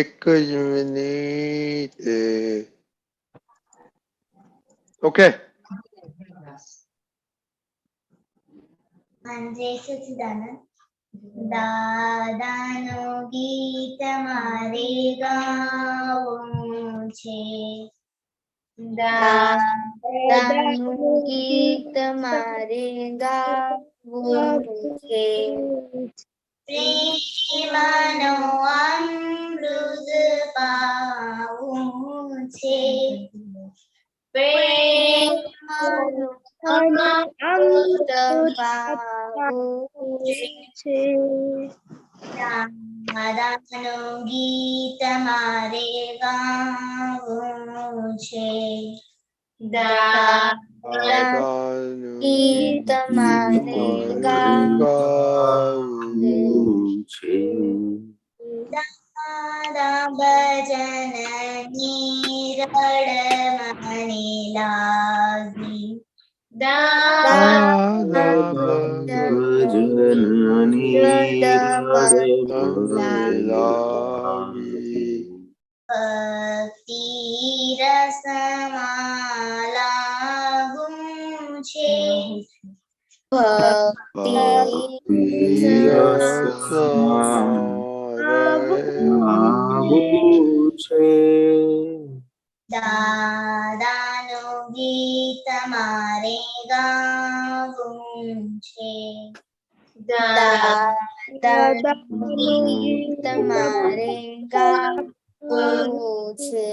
એક જ minute. Okay. અંજે સચિદાનંદ. દાદાનું ગીત મારે ગાવું છે. દાદાનું ગીત મારે ગાવું છે. પ્રેમનો અમૃત પાવું છે. પ્રેમનું અમૃત પાવું છે. દાદાનું ગીત મારે ગાવું છે. દાદાનું ગીત મારે ગાવું છે. દાદા ભજન નિરળ મને લાગી. દાદા લાગી. ભક્તિ રસમાં લાગું છે. ભક્તિ દાદાનું ગીત મારે ગાવું છે. દાદાનું ગીત મારે ગાવું છે.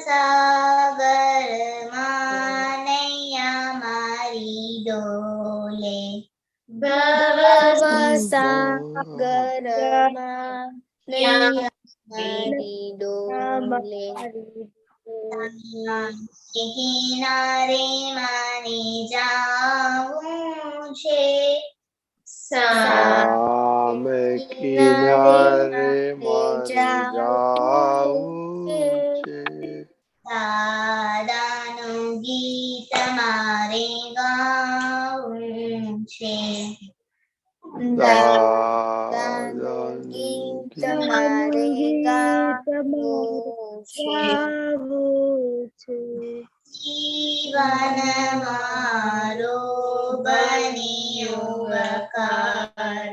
સાગરમાં નૈયા મારી ડોલે. ભવસાગરમાં નૈયા મારી ડોલે. કિનારે માને જાવું છે. સામે કિનારે મારે જાવું છે. દાદાનું ગીત મારે ગાવું છે. દાદાનું ગીત મારે ગાવું છે. જીવન મારો બન્યો વકાર.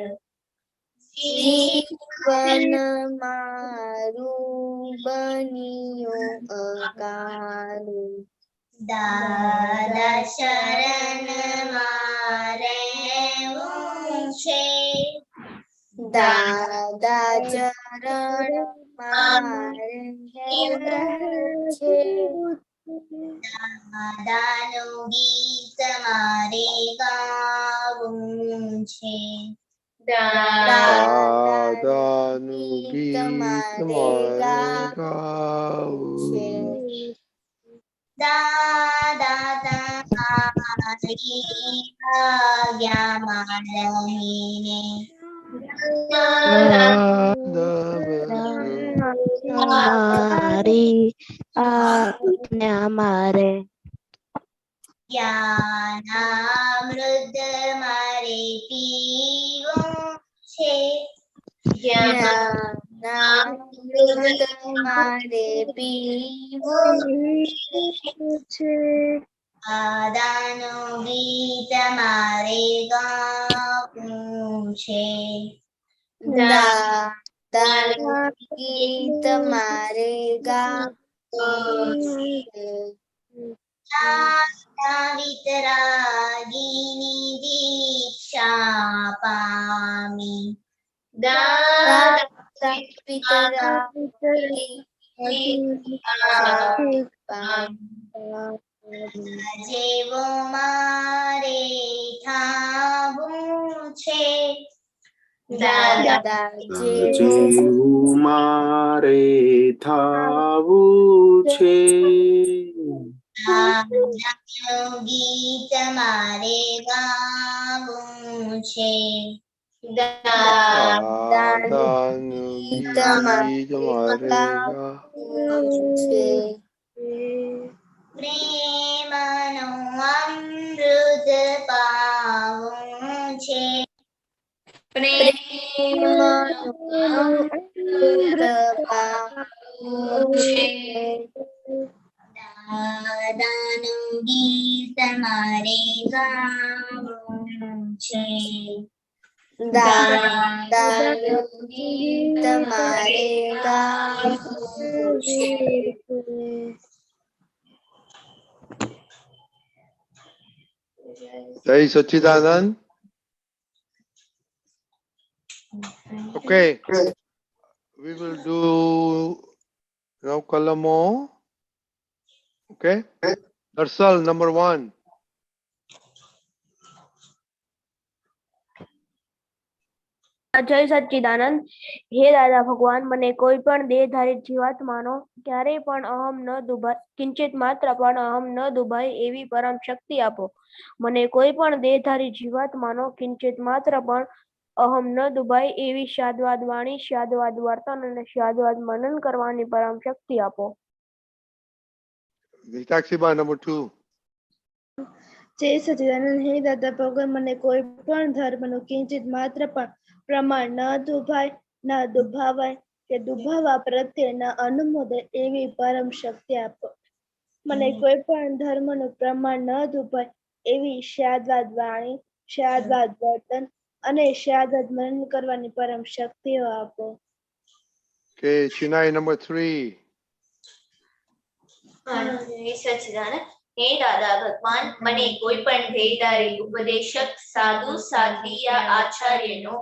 જીવન મારું બન્યું અકાળ. દાદા શરણ મારે છે. દાદા ચરણ મારે છે. દાદાનું ગીત મારે ગાવું છે. દાદાનું ગીત મારે ગાવું છે. દાદા તમારી આજ્ઞામાં રહીને મારી આજ્ઞા મારે જ્ઞાનામૃત મારે પીવું છે. જ્ઞાનામૃત મારે પીવું છે. દાદાનું ગીત મારે ગાવું છે. દાદાનું ગીત મારે ગાવું છે. દાદા વિતરાગીની દીક્ષા પામી. દાદા પિતરાગીની દીક્ષા જેવો મારે થાવું છે. દાદા જેવું મારે થાવું છે. દાદાનું ગીત મારે ગાવું છે. દાદાનું ગીત મારે ગાવું છે. પ્રેમનો અમૃત દાદાનું ગીત મારે ગાવું છે. દાદાનું ગીત મારે ગાવું છે. Jai Sachidanand. Okay, we will do now Kalamo. Okay, Darsal number 1. જય સચ્ચિદાનંદ. હે દાદા ભગવાન, મને કોઈ પણ દેહધારી જીવાત્માનો ક્યારેય પણ અહમ ન દુભાય, કિંચિત માત્ર પણ અહમ ન દુભાય એવી પરમ શક્તિ આપો. મને કોઈ પણ દેહધારી જીવાત્માનો કિંચિત માત્ર પણ અહમ ન દુભાય એવી શાદવાદ વાણી, શાદવાદ વર્તન અને શાદવાદ મનન કરવાની પરમ શક્તિ આપો. Nitakshiba number 2. જય સચિદાનંદ. હે દાદા ભગવાન, મને કોઈ પણ ધર્મનું કિંચિત માત્ર પણ પ્રમાણ ન દુભાય, ન દુભાવાય કે દુભાવા પ્રત્યે ન અનુમોદે એવી પરમ શક્તિ આપો. મને કોઈ પણ ધર્મનું પ્રમાણ ન દુભાય એવી શાદવાદ વાણી, શાદવાદ વર્તન અને શાદવાદ મનન કરવાની પરમ શક્તિઓ આપો. Okay, Chinai number 3. સચ્ચિદાનંદ. હે દાદા ભગવાન, મને કોઈ પણ દેહધારી ઉપદેશક, સાધુ, સાધ્વી યા આચાર્યનો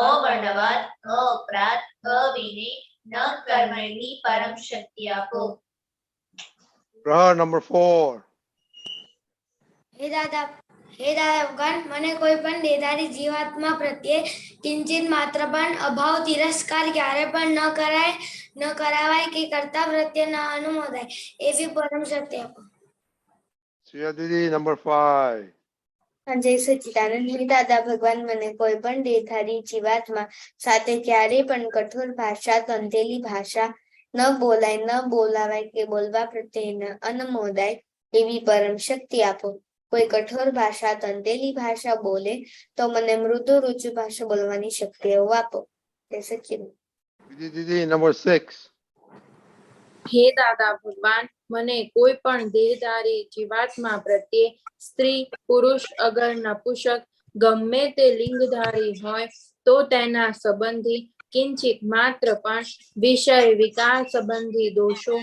અવર્ણવાદ, અપરાધ, અવિનય ન કરવાની પરમ શક્તિ આપો. Prahar number 4. હે દાદા ભગવાન, મને કોઈ પણ દેહધારી જીવાત્મા પ્રત્યે કિંચિત માત્ર પણ અભાવ તિરસ્કાર ક્યારે પણ ન કરાવાય કે કર્તા પ્રત્યે ન અનુમોદાય એવી પરમ શક્તિ આપો. Sriya Didi number 5. જય સચ્ચિદાનંદ. હે દાદા ભગવાન, મને કોઈ પણ દેહધારી જીવાત્મા સાથે ક્યારેય પણ કઠોર ભાષા, કંધેલી ભાષા ન બોલાય, ન બોલાવાય કે બોલવા પ્રત્યે ન અનુમોદાય એવી પરમ શક્તિ આપો. કોઈ કઠોર ભાષા, તંતેલી ભાષા બોલે તો મને મૃદુ રુચુ ભાષા બોલવાની શક્તિઓ આપો. જય સચ્ચિદાનંદ. Didi number 6. હે દાદા ભગવાન, મને કોઈ પણ દેહધારી જીવાત્મા પ્રત્યે સ્ત્રી, પુરુષ, અગર, નપુંસક ગમે તે લિંગધારી હોય તો તેના સંબંધી કિંચિત માત્ર પણ વિષય વિકાર સંબંધી દોષો,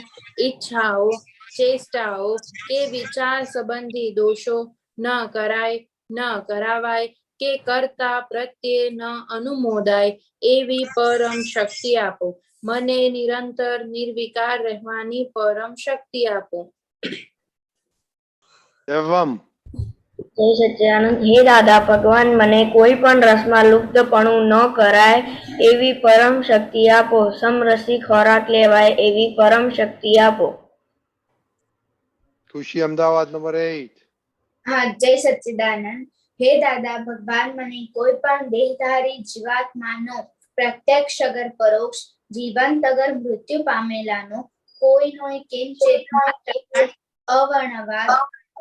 ઈચ્છાઓ, ચેષ્ટાઓ કે વિચાર સંબંધી દોષો ન કરાય, ન કરાવાય કે કર્તા પ્રત્યે ન અનુમોદાય એવી પરમ શક્તિ આપો. મને નિરંતર નિર્વિકાર રહેવાની પરમ શક્તિ આપો. Devam. જય સચ્ચિદાનંદ. હે દાદા ભગવાન, મને કોઈ પણ રસમાં લુપ્તપણું ન કરાય એવી પરમ શક્તિ આપો. સમરસી ખોરાક લેવાય એવી પરમ શક્તિ આપો. Kushi Ahmedabad number 8. હા, જય સચ્ચિદાનંદ. હે દાદા ભગવાન, મને કોઈ પણ દેહધારી જીવાત્માનો પ્રત્યક્ષ અગર પરોક્ષ, જીવંત અગર મૃત્યુ પામેલાનો કોઈનો કિંચિત માત્ર પણ અવર્ણવાદ,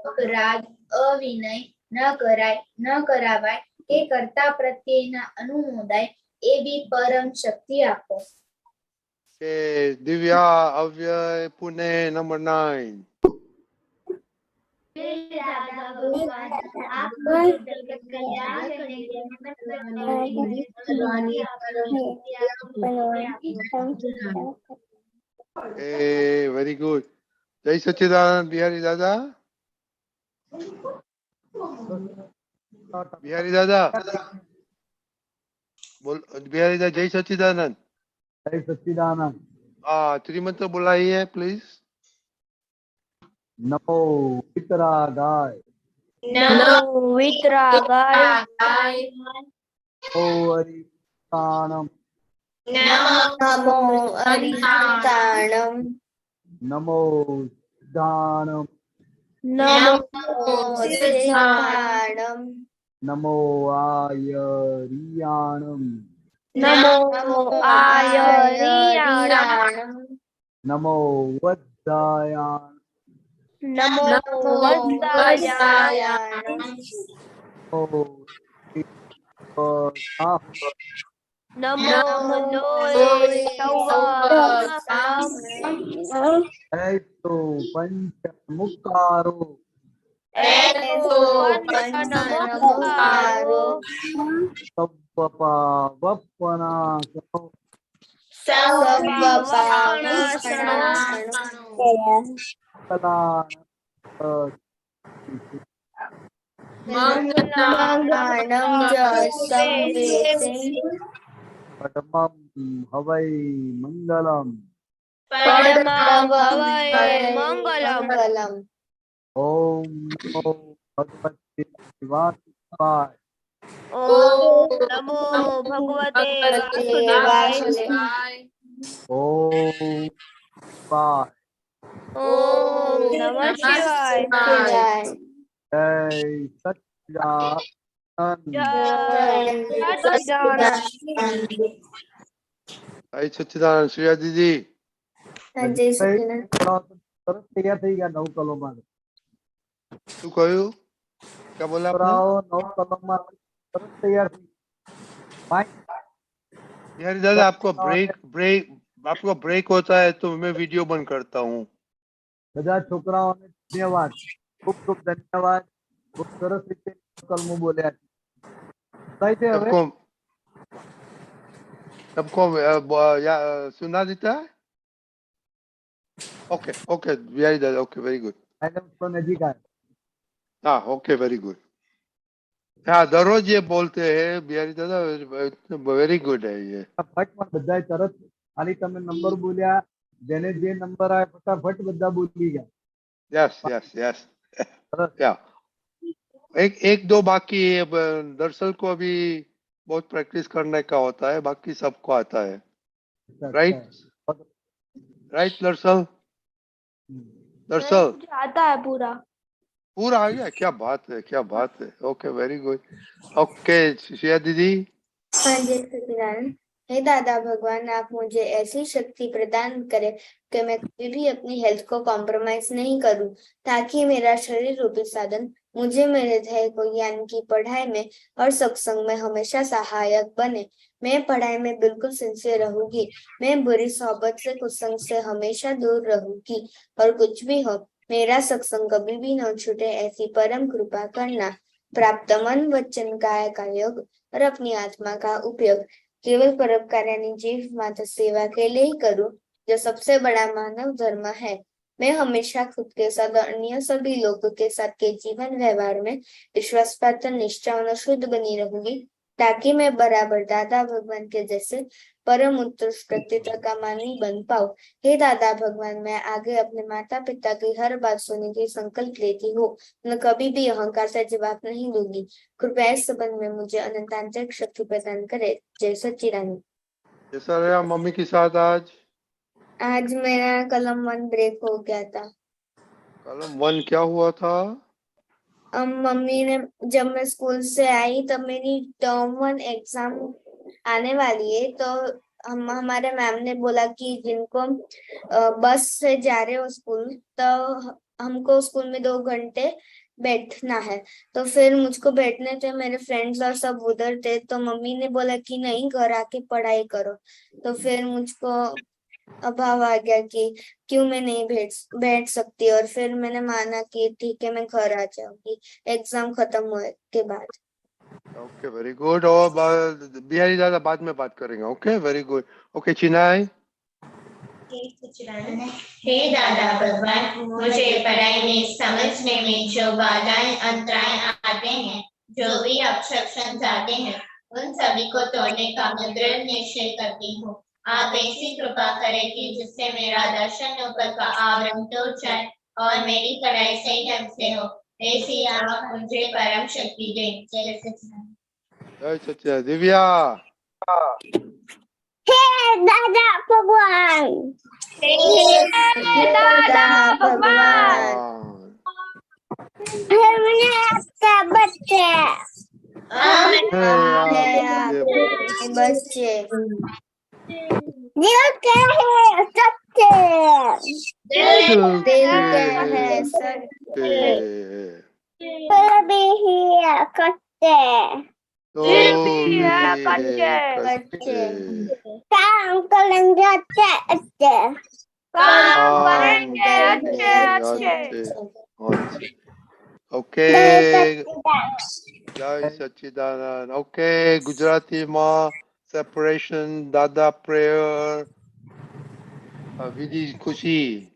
અપરાધ, અવિનય ન કરાય, ન કરાવાય કે કર્તા પ્રત્યેના અનુમોદાય એવી પરમ શક્તિ આપો. Okay, Divya Avyay Pune number 9. Hey, very good. Jai Sachidanand, Bihari Dada. Bihari Dada. Bihari Dada, Jai Sachidanand. जय सच्चिदानंद. त्रिमंत्र बुलाइए प्लीज. नमो वितरागाय, નમો વિતરાગાય, ओ हरिताणम, નમો અરિહંતાણમ, नमो दानम, નમો સિદ્ધાણમ, नमो आयरियाणम, નમો આયરિયાણમ, नमो वद्दायाण, નમો વદ્દાયાણમ, વદ્દાયાણમ, ओ नमो लोले सौवाहनाय ऐतो पंचमुखारो ऐतो पंचनमुखारो सप्पपावप्पनाशनो सप्पपावपनाशनो मंगलम च संवेसे परमं हवै मंगलम परमं हवै मंगलम मंगलम। ओम नमो भगवते वासुदेवाय ओम नमो भगवते वासुदेवाय ओम शिवाय ओम नमः शिवाय शिवाय। जय सच्चिदानंद जय सच्चिदानंद। जय सच्चिदानंद श्रेया दीदी। जय सच्चिदानंद। તરત તૈયાર થઈ ગયા 9 કલમમાં શું કહ્યું? क्या बोला आपने? છોકરાઓ 9 કલમમાં તરત તૈયાર થઈ बिहारी दादा आपको ब्रेक होता है तो मैं वीडियो बंद करता हूँ। બધા છોકરાઓને ધન્યવાદ ખૂબ ખૂબ ધન્યવાદ ખૂબ સરસ રીતે કલમો બોલ્યા છે થાય છે હવે सबको सुना देता है? ओके ओके बिहारी दादा ओके वेरी गुड। मैडम तो नजीक आए हाँ ओके वेरी गुड। हाँ दररोज ये बोलते हैं बिहारी दादा वेरी गुड है ये। ફટાફટ બધાય તરત ખાલી તમે નંબર બોલ્યા જેને જે નંબર આવે ફટાફટ બધા બોલી ગયા यस यस यस या एक दो बाकी है, दरअसल को अभी बहुत प्रैक्टिस करने का होता है बाकी सबको आता है। राइट राइट दरअसल मुझे आता है पूरा पूरा आ गया क्या बात है क्या बात है। Okay very good okay Shreya दीदी। हाँ जय सच्चिदानंद। हे दादा भगवान आप मुझे ऐसी शक्ति प्रदान करें कि मैं कभी भी अपनी हेल्थ को कॉम्प्रोमाइज नहीं करूं ताकि मेरा शरीर रूपी साधन मुझे मेरे ध्येय को यानी कि पढ़ाई में और सत्संग में हमेशा सहायक बने। मैं पढ़ाई में बिल्कुल सिंसियर रहूंगी। मैं बुरी सोहबत से कुसंग से हमेशा दूर रहूंगी और कुछ भी हो मेरा सत्संग कभी भी न छूटे ऐसी परम कृपा करना। प्राप्त मन वचन काया का योग और अपनी आत्मा का उपयोग केवल परोपकारिणी जीव मात्र सेवा के लिए ही करूं जो सबसे बड़ा मानव धर्म है। मैं हमेशा खुद के साथ और अन्य सभी लोगों के साथ के जीवन व्यवहार में विश्वासपात्र निष्ठा और शुद्ध बनी रहूंगी ताकि मैं बराबर दादा भगवान के जैसे परम उत्कृष्ट व्यक्तित्व का मानी बन पाऊं। हे दादा भगवान मैं आगे अपने माता पिता की हर बात सुनने की संकल्प लेती हूँ। मैं कभी भी अहंकार से जवाब नहीं दूंगी। कृपया इस संबंध में मुझे अनंतांतरिक शक्ति प्रदान करे। जय सच्चिदानंद। कैसा रहा मम्मी के साथ आज मेरा कलम 1 ब्रेक हो गया था। कलम 1 क्या हुआ था? मम्मी ने जब मैं स्कूल से आई तब मेरी टर्म 1 एग्जाम आने वाली है तो हमारे मैम ने बोला कि जिनको बस से जा रहे हो स्कूल तो हमको स्कूल में 2 घंटे बैठना है। तो फिर मुझको बैठने थे मेरे फ्रेंड्स और सब उधर थे तो मम्मी ने बोला कि नहीं घर आके पढ़ाई करो। तो फिर मुझको अभाव आ गया कि क्यों मैं नहीं बैठ सकती और फिर मैंने माना कि ठीक है मैं घर आ जाऊंगी एग्जाम खत्म होने के बाद। ओके वेरी गुड और बिहारी दादा बाद में बात करेंगे। ओके वेरी गुड ओके चिनाई। हे दादा भगवान मुझे पढ़ाई में समझने में जो बाधाएं अंतराय आते हैं जो भी ऑब्स्ट्रक्शंस आते हैं उन सभी को तोड़ने का मैं दृढ़ निश्चय करती हूँ। आप ऐसी कृपा करें कि जिससे मेरा दर्शन ऊपर का आवरण टूट जाए और मेरी पढ़ाई सही ढंग से हो। ऐसी आप मुझे परम शक्ति दें। जय सच्चिदानंद। जय सच्चिदानंद। दिव्या। हे दादा भगवान हे दादा भगवान हे मैंने आपका बच्चे आपके बच्चे दिल के है सच्चे दिल के है सच्चे पर भी है कच्चे तो फिर भी है भी कच्चे। है कच्चे। काम काम करेंगे अच्छे करेंगे अच्छे। अच्छे। ओके, जय सच्चिदानंद। ओके, गुजराती में सेपरेशन दादा प्रेयर विधि खुशी।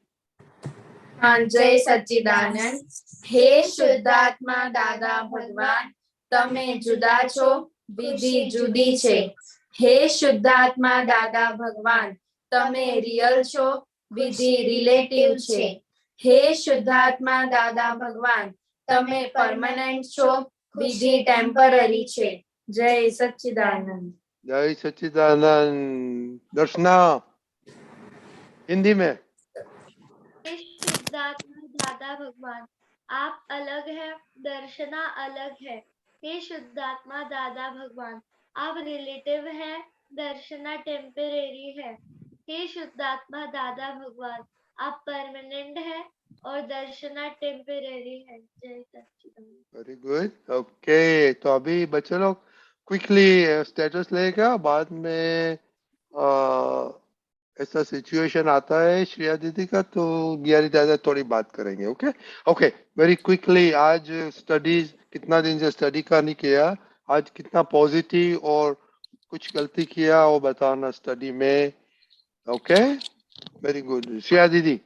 हाँ, जय सच्चिदानंद। हे શુદ્ધાત્મા દાદા ભગવાન, તમે જુદા છો, વિધિ જુદી છે. હે શુદ્ધાત્મા દાદા ભગવાન, તમે રિયલ છો, વિધિ રિલેટિવ છે. હે શુદ્ધાત્મા દાદા ભગવાન, તમે પરમનન્ટ છો, વિધિ ટેમ્પરરી છે. જય સચ્ચિદાનંદ. जय सच्चिदानंद। दर्शना हिंदी में। हे शुद्धात्मा दादा भगवान, आप अलग है, दर्शना अलग है। हे शुद्धात्मा दादा भगवान, आप रिलेटिव है, दर्शना टेम्परेरी है। हे शुद्धात्मा दादा भगवान, आप परमानेंट है और दर्शना टेम्परेरी है। जय सच्चिदानंद। Very good. ओके, तो अभी बच्चे लोग क्विकली स्टेटस लेगा, बाद में ऐसा सिचुएशन आता है श्रेया दीदी का, तो गियारी दादा थोड़ी बात करेंगे। Okay okay, very quickly. आज स्टडीज कितना दिन से स्टडी का नहीं किया, आज कितना पॉजिटिव और कुछ गलती किया वो बताना स्टडी में। Okay, very good. श्रेया दीदी।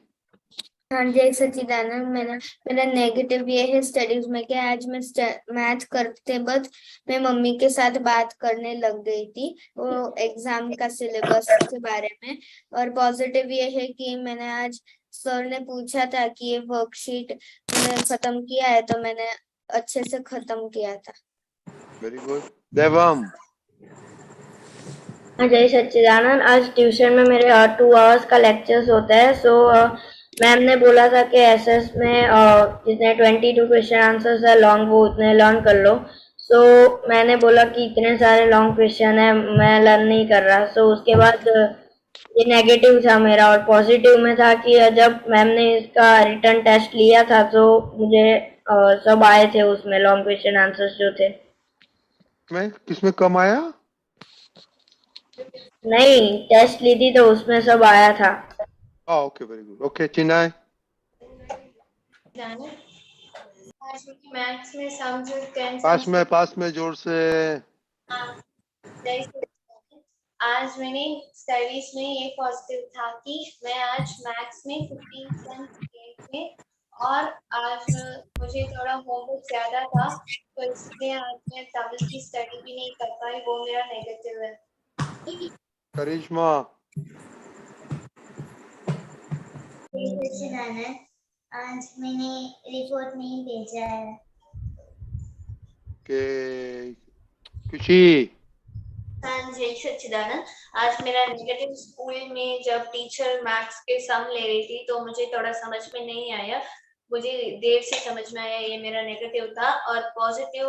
हाँ, जय सच्चिदानंद। मेरा नेगेटिव ये है स्टडीज में कि आज मैं मैथ करते वक्त मैं मम्मी के साथ बात करने लग गई थी वो एग्जाम का सिलेबस के बारे में। और पॉजिटिव ये है कि मैंने आज सर ने पूछा था कि ये वर्कशीट मैंने खत्म किया है, तो मैंने अच्छे से खत्म किया था। Very good. देवम। जय सच्चिदानंद। आज ट्यूशन में मेरे 2 आवर्स का लेक्चर्स होता है। सो मैम ने बोला था कि एसएस में जितने 22 क्वेश्चन आंसर्स है लॉन्ग, वो उतने लर्न कर लो। सो मैंने बोला कि इतने सारे लॉन्ग क्वेश्चन है, मैं लर्न नहीं कर रहा। सो उसके बाद ये नेगेटिव था मेरा। और पॉजिटिव में था कि जब मैम ने इसका रिटर्न टेस्ट लिया था तो मुझे सब आए थे उसमें लॉन्ग क्वेश्चन आंसर्स जो थे। मैं किसमें कम आया? नहीं, टेस्ट ली थी तो उसमें सब आया था। Okay, very good. ओके, चिन्हाई। मैथ्स में समझ पास में जोर से। आज मैंने स्टडीज में ये पॉजिटिव था कि मैं आज मैथ्स में 15 सेंस किए थे और आज मुझे थोड़ा होमवर्क ज्यादा था, तो इसलिए आज मैं तमिल की स्टडी भी नहीं कर पाई। वो मेरा नेगेटिव है। करिश्मा। आज मैंने रिपोर्ट नहीं भेजा है। के खुशी। जय सच्चिदानंद। आज मेरा नेगेटिव स्कूल में जब टीचर मैथ्स के सम ले रही थी तो मुझे थोड़ा समझ में नहीं आया, मुझे देर से समझ में आया, ये मेरा नेगेटिव था। और पॉजिटिव,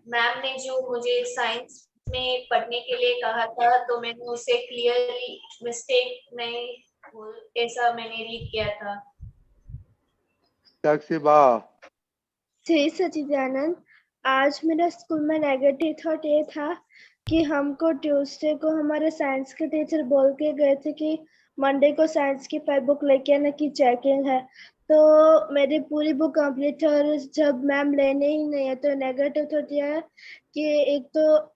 मैम ने जो मुझे साइंस में पढ़ने के लिए कहा था तो मैंने उसे क्लियरली मिस्टेक नहीं, ऐसा मैंने रीड किया था। जय सच्चिदानंद। आज मेरा स्कूल में नेगेटिव थॉट ये था कि हमको ट्यूसडे को हमारे साइंस के टीचर बोल के गए थे कि मंडे को साइंस की 5 बुक लेके आने की चेकिंग है, तो मेरी पूरी बुक कंप्लीट है और जब मैम लेने ही नहीं है तो नेगेटिव थॉट यह है कि एक तो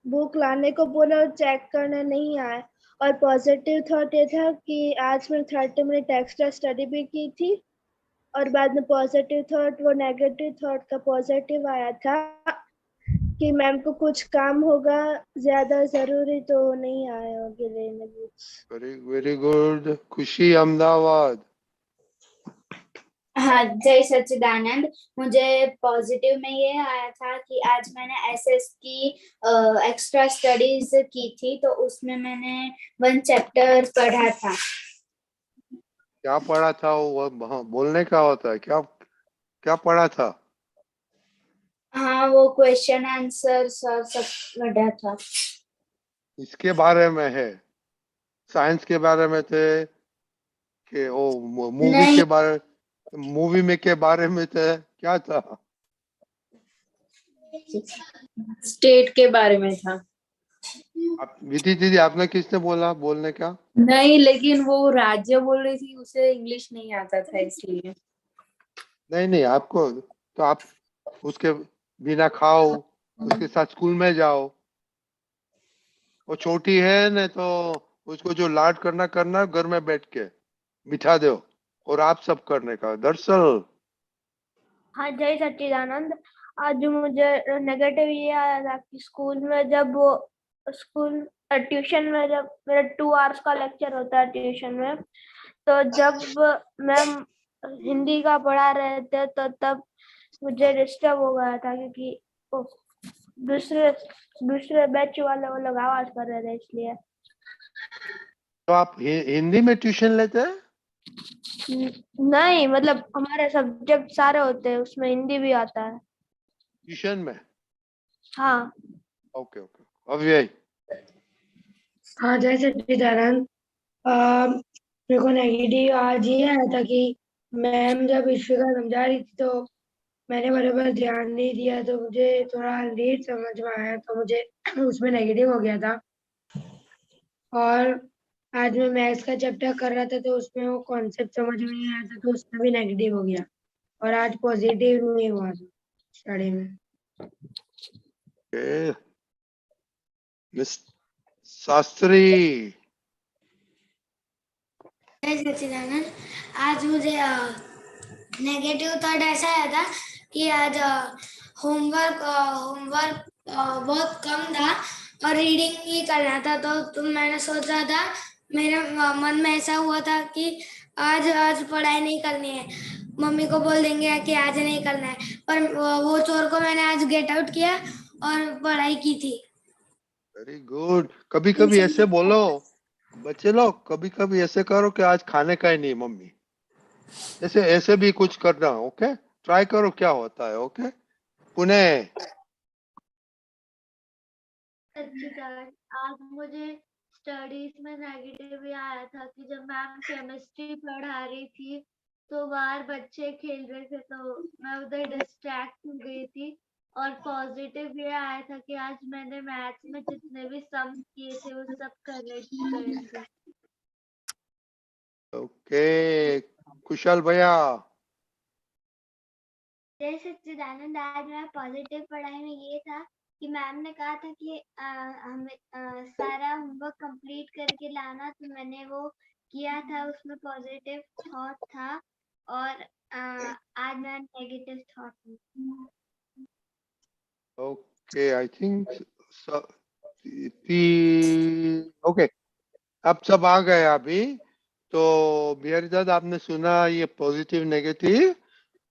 बुक लाने को बोला और चेक करने नहीं आया। और पॉजिटिव थॉट ये था कि आज मैं 30 मिनट एक्स्ट्रा स्टडी भी की थी और बाद में पॉजिटिव थॉट, वो नेगेटिव थॉट का पॉजिटिव आया था कि मैम को कुछ काम होगा ज्यादा जरूरी तो नहीं आए होंगे लेने बुक्स। Very good. खुशी अहमदाबाद। हाँ, जय सच्चिदानंद। मुझे पॉजिटिव में ये आया था कि आज मैंने एसएस की एक्स्ट्रा स्टडीज की थी तो उसमें मैंने 1 चैप्टर पढ़ा था। क्या पढ़ा था? वो बोलने का होता है। क्या पढ़ा था? हाँ, वो क्वेश्चन आंसर सब पढ़ा था। इसके बारे में है? साइंस के बारे में थे कि वो मूवी में के बारे में थे? क्या था? स्टेट के बारे में था। आप विधि दीदी आपने किसने बोला बोलने का? नहीं, लेकिन वो राज्य बोल रही थी, उसे इंग्लिश नहीं आता था इसलिए। नहीं आपको तो आप उसके बिना खाओ, उसके साथ स्कूल में जाओ। वो छोटी है न, तो उसको जो लाड करना करना घर में बैठ के बिठा दो और आप सब करने का। दरअसल हाँ जय सच्चिदानंद। आज मुझे नेगेटिव ये आया था कि स्कूल में जब वो ट्यूशन में जब मेरा 2 आवर्स का लेक्चर होता है ट्यूशन में, तो जब मैम हिंदी का पढ़ा रहे थे तो तब मुझे डिस्टर्ब हो गया था, क्योंकि वो दूसरे बैच वाले वो लोग आवाज कर रहे थे इसलिए। तो आप हिंदी में ट्यूशन लेते हैं? नहीं, मतलब हमारे सब्जेक्ट सारे होते हैं, उसमें हिंदी भी आता है। ट्यूशन में? हाँ। Okay okay. अव्यय। हाँ जय सच्चिदानंद। मेरे को नेगेटिव आज ये आया था कि मैम जब इशिका समझा रही थी तो मैंने बराबर ध्यान नहीं दिया, तो मुझे थोड़ा लेट समझ में आया, तो मुझे उसमें नेगेटिव हो गया था। और आज मैं मैथ्स का चैप्टर कर रहा था तो उसमें वो कॉन्सेप्ट समझ में नहीं आया था, तो उसमें भी नेगेटिव हो गया। और आज पॉजिटिव नहीं हुआ था स्टडी में। मिस शास्त्री। जय सच्चिदानंद। आज मुझे नेगेटिव थॉट ऐसा आया था कि आज होमवर्क बहुत कम था और रीडिंग ही करना था, तो मैंने सोचा था, मेरे मन में ऐसा हुआ था कि आज पढ़ाई नहीं करनी है, मम्मी को बोल देंगे कि आज नहीं करना है, पर वो चोर को मैंने आज गेट आउट किया और पढ़ाई की थी। Very good. कभी कभी ऐसे बोलो बच्चे लोग, कभी कभी ऐसे करो कि आज खाने का ही नहीं मम्मी, ऐसे भी कुछ करना। ओके, ट्राई करो क्या होता है। ओके पुणे। आज मुझे स्टडीज में नेगेटिव ये आया था कि जब मैम केमिस्ट्री पढ़ा रही थी तो बाहर बच्चे खेल रहे थे तो मैं उधर डिस्ट्रैक्ट हो गई थी। और पॉजिटिव ये आया था कि आज मैंने मैथ्स में जितने भी सम किए थे वो सब करेक्ट करे थे। ओके कुशल भैया। जय सच्चिदानंद। आज मैं पॉजिटिव पढ़ाई में ये था कि मैम ने कहा था कि हमें सारा होमवर्क कंप्लीट करके लाना, तो मैंने वो किया था, उसमें पॉजिटिव थॉट था। और आज मैं नेगेटिव थॉट हूँ। ओके आई थिंक ओके अब सब आ गए अभी। तो बिहारी दादा आपने सुना ये पॉजिटिव नेगेटिव,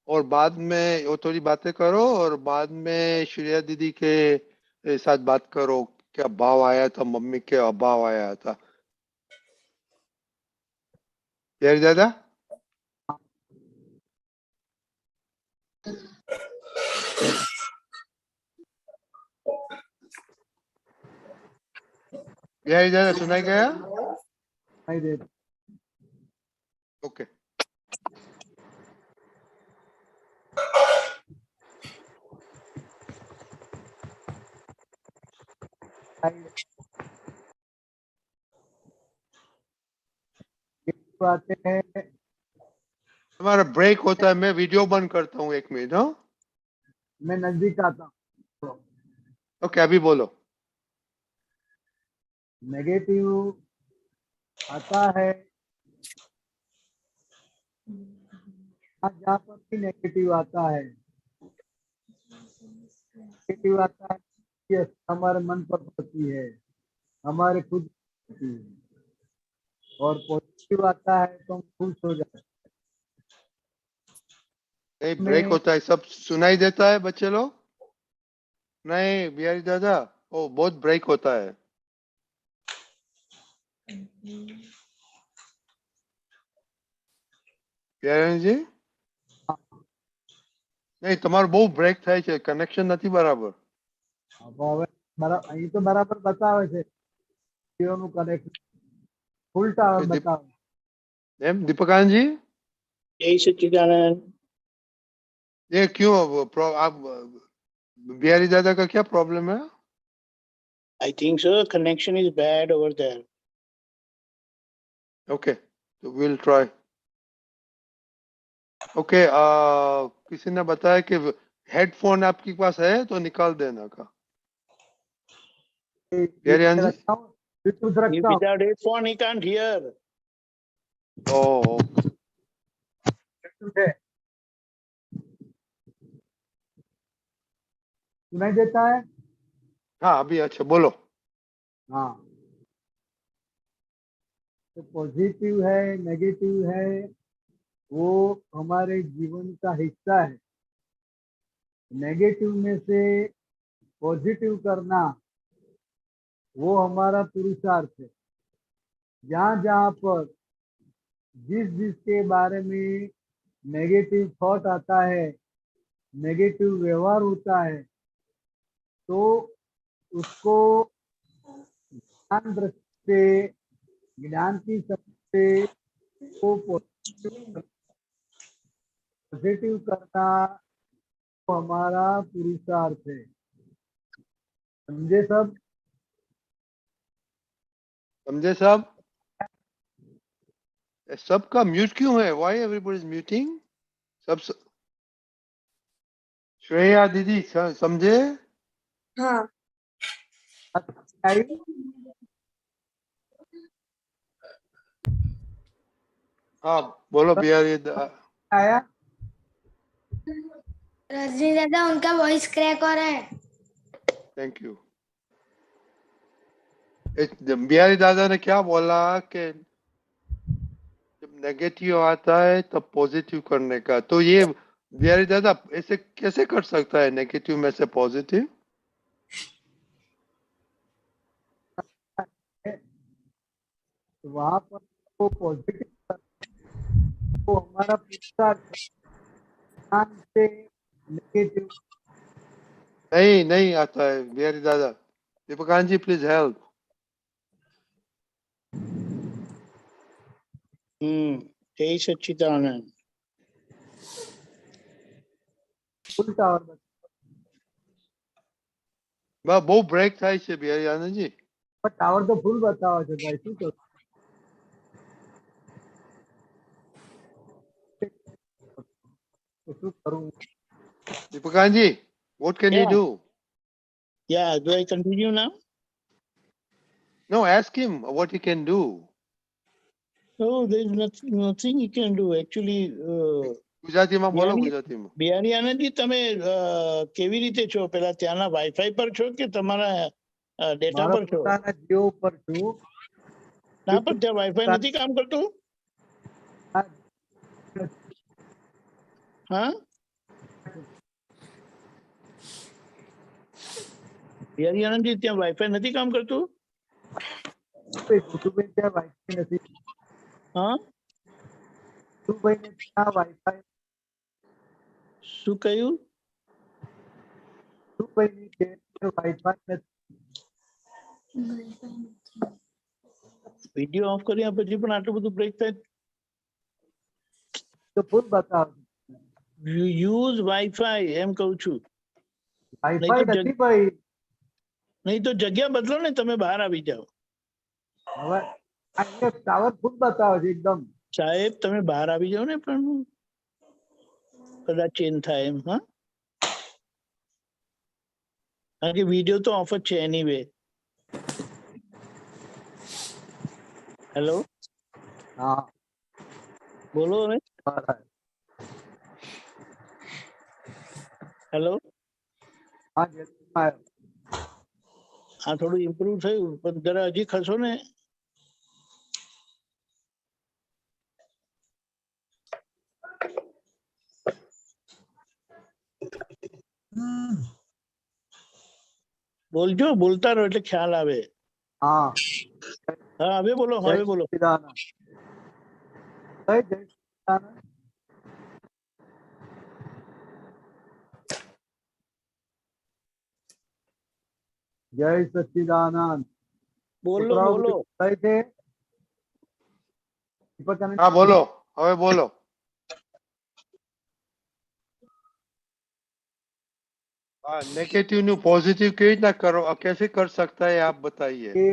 और बाद में वो थोड़ी बातें करो और बाद में श्रेया दीदी के साथ बात करो क्या भाव आया था, मम्मी के अभाव आया था। बिहारी दादा। बिहारी दादा सुनाई गया? नहीं दे। ओके बातें हैं। हमारा ब्रेक होता है, मैं वीडियो बंद करता हूँ 1 मिनट। हाँ मैं नजदीक आता हूँ। ओके अभी बोलो। नेगेटिव आता है जहाँ पर भी नेगेटिव आता है, नेगेटिव आता है कि हमारे मन पर पड़ती है, हमारे खुद पड़ती है, और पॉजिटिव आता है तो हम खुश हो जाते हैं। नहीं ब्रेक होता है, सब सुनाई देता है बच्चे लोग? नहीं बिहारी दादा, ओ बहुत ब्रेक होता है। बिहारी जी नहीं તમારું બહુ બ્રેક થાય છે, કનેક્શન નથી બરાબર. હવે અહીં તો બરાબર બતાવે છે, જીઓનું કનેક્શન ફૂલ ટાવર બતાવે. એમ દીપકાનજી? जय सच्चिदानंद। ये क्यों आप बिहारी दादा का क्या प्रॉब्लम है? I think so. Connection is bad over there. Okay, तो विल ट्राई। ओके, किसी ने बताया कि हेडफोन आपके पास है तो निकाल देना का। बिहारी जी? रखता हूँ, ब्लूटूथ रखता हूँ। Without headphone, he can't hear. Oh, bluetooth है। सुनाई देता है? हाँ अभी अच्छा बोलो। हाँ, तो पॉजिटिव है नेगेटिव है वो हमारे जीवन का हिस्सा है। नेगेटिव में से पॉजिटिव करना वो हमारा पुरुषार्थ है। जहाँ जहाँ पर जिसके बारे में नेगेटिव थॉट आता है, नेगेटिव व्यवहार होता है, तो उसको ज्ञान दृष्टि से, ज्ञान की शक्ति से वो पॉजिटिव करना वो हमारा पुरुषार्थ है। समझे सब? समझे सब? सबका म्यूट क्यों है? Why everybody is muting? सब श्रेया दीदी समझे? हाँ। हाँ बोलो बिहारी। आया? रजनी दादा उनका वॉइस क्रैक हो रहा है। Thank you. बिहारी दादा ने क्या बोला कि जब नेगेटिव आता है तब पॉजिटिव करने का, तो ये बिहारी दादा ऐसे कैसे कर सकता है नेगेटिव में से पॉजिटिव? वहां पर वो पॉजिटिव वो हमारा पुरुषार्थ से नेगेटिव नहीं आता है बिहारी दादा। दीपकांत जी प्लीज हेल्प। जय सच्चिदानंद। ફૂલ ટાવર બહુ બ્રેક થાય છે બિહારી આનંદજી। ટાવર તો ફૂલ બતાવે છે ભાઈ, શું કરું? તો શું કરું? दीपकांत जी what can you do? Yeah, do I continue now? No, ask him what he can do. No, there is nothing he can do actually. ગુજરાતીમાં બોલો ગુજરાતીમાં। બિહારી આનંદજી તમે કેવી રીતે છો? પેલા ત્યાંના વાઈફાઈ પર છો કે તમારા ડેટા પર છો? પોતાના જીઓ પર છું। ના, પણ ત્યાં વાઈફાઈ નથી કામ કરતું? હા, બિહારી આનંદજી ત્યાં વાઈફાઈ નથી કામ કરતું? ગુટુભાઈ ત્યાં વાઈફાઈ નથી। હા, ગુટુભાઈને ત્યાં વાઈફાઈ શું કહ્યું? ગુટુભાઈની ત્યાં વાઈફાઈ નથી। વિડીયો ઓફ કર્યા પછી પણ આટલું બધું બ્રેક થાય? તો ફૂલ બતાવે। યુઝ વાઈફાઈ એમ કહું છું। વાઈફાઈ નથી ભાઈ। નહીં તો જગ્યા બદલો ને, તમે બહાર આવી જાઓ। હવે અહીંયા ટાવર ફૂલ બતાવે છે એકદમ। સાહેબ તમે બહાર આવી જાઓ ને, પણ કદાચ ચેન્જ થાય એમ। હા, કારણ કે વિડીયો તો ઓફ જ છે એનીવે। હેલો, હા બોલો હવે। હેલો, હા જલ્દી હા થોડું ઇમ્પ્રુવ થયું, પણ જરા હજી ખસો ને। બોલજો, બોલતા રહો એટલે ખ્યાલ આવે। હા હા હવે બોલો, હવે બોલો। જય સચ્ચિદાનંદ। બોલો બોલો। હા બોલો, હવે બોલો। हाँ, नेगेटिव નું પોઝિટિવ કેવી રીતના કરો कैसे कर सकता है आप बताइए. એ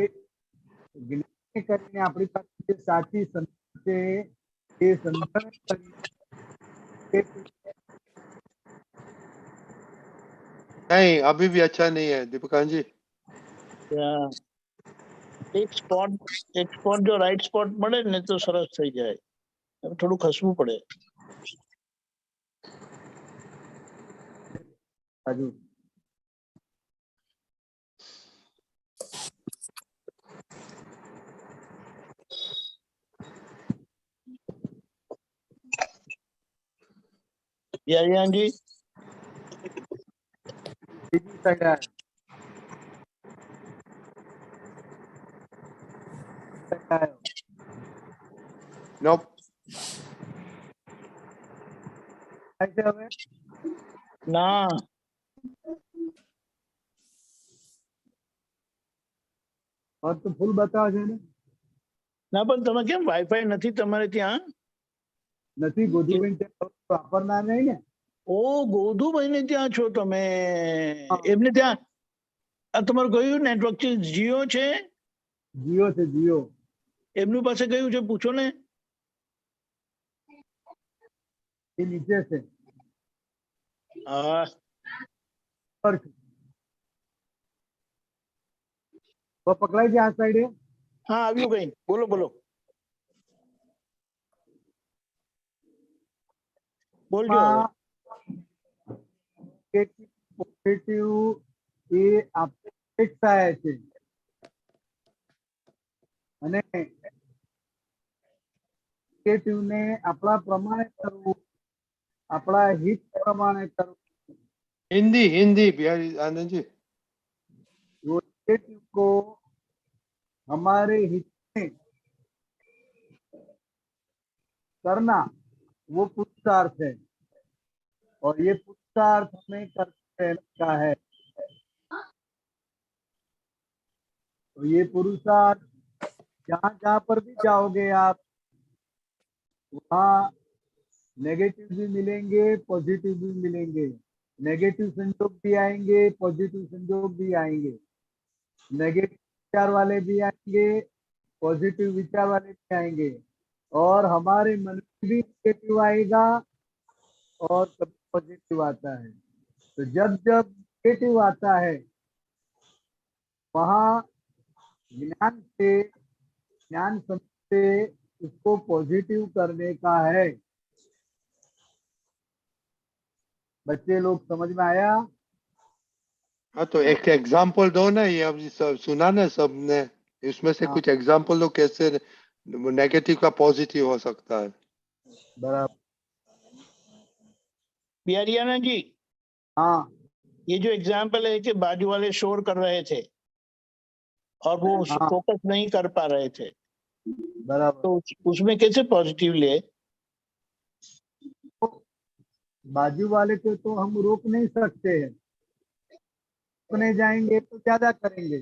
જ્ઞાન કરીને આપણી પાસે જે સાચી સમજ છે એ સંગ્રહ કરી नहीं, अभी भी अच्छा नहीं है दीपकांत जी. એક સ્પોટ જો રાઈટ સ્પોટ મળે ને તો સરસ થઈ જાય. થોડું ખસવું પડે. બાજુ યાયાજી બીજી સાઈડ આવે Nope. થાય છે હવે ના તો ફૂલ બતાવે છે ને ના પણ તમે કેમ વાઈફાઈ નથી તમારે ત્યાં? નથી ગોધુબેન વાપરનાર નહીં ને. ઓ ગોધુભાઈ ને ત્યાં છો તમે. એમને ત્યાં આ તમારું કયું નેટવર્ક છે? જીઓ છે? જીઓ છે જીઓ. એમનું પાસે કયું છે પૂછો ને. એ નીચે છે. હા પકડાય છે આ સાઈડે. હા આવ્યું કઈ. બોલો બોલો બોલજો. પોઝિટિવ એ અપેક્ષા છે અને નેગેટિવ ને આપણા પ્રમાણે કરવું, આપણા હિત પ્રમાણે કરવું. हिंदी हिंदी बिहारी आनंद जी. वो नेगेटिव को हमारे हित में करना वो पुरुषार्थ है और ये पुरुषार्थ हमें करते रहने का है. तो ये पुरुषार्थ जहाँ जहाँ पर भी जाओगे आप वहाँ नेगेटिव भी मिलेंगे, पॉजिटिव भी मिलेंगे. नेगेटिव संजोग भी आएंगे, पॉजिटिव संजोग भी आएंगे. नेगेटिव विचार वाले भी आएंगे, पॉजिटिव विचार वाले भी आएंगे और हमारे मन में भी नेगेटिव आएगा और कभी पॉजिटिव आता है. तो जब जब नेगेटिव आता है वहाँ ज्ञान समझ से उसको पॉजिटिव करने का है. बच्चे लोग समझ में आया? हाँ तो एक एग्जाम्पल दो ना. ये अभी सुना ना सबने, इसमें से कुछ एग्जाम्पल दो कैसे नेगेटिव का पॉजिटिव हो सकता है. बराबर. बिहारियाना जी. हाँ ये जो एग्जाम्पल है कि बाजू वाले शोर कर रहे थे और वो फोकस नहीं कर पा रहे थे, बराबर. तो उसमें कैसे पॉजिटिव ले? बाजू वाले को तो हम रोक नहीं सकते हैं. रोकने जाएंगे तो ज्यादा करेंगे,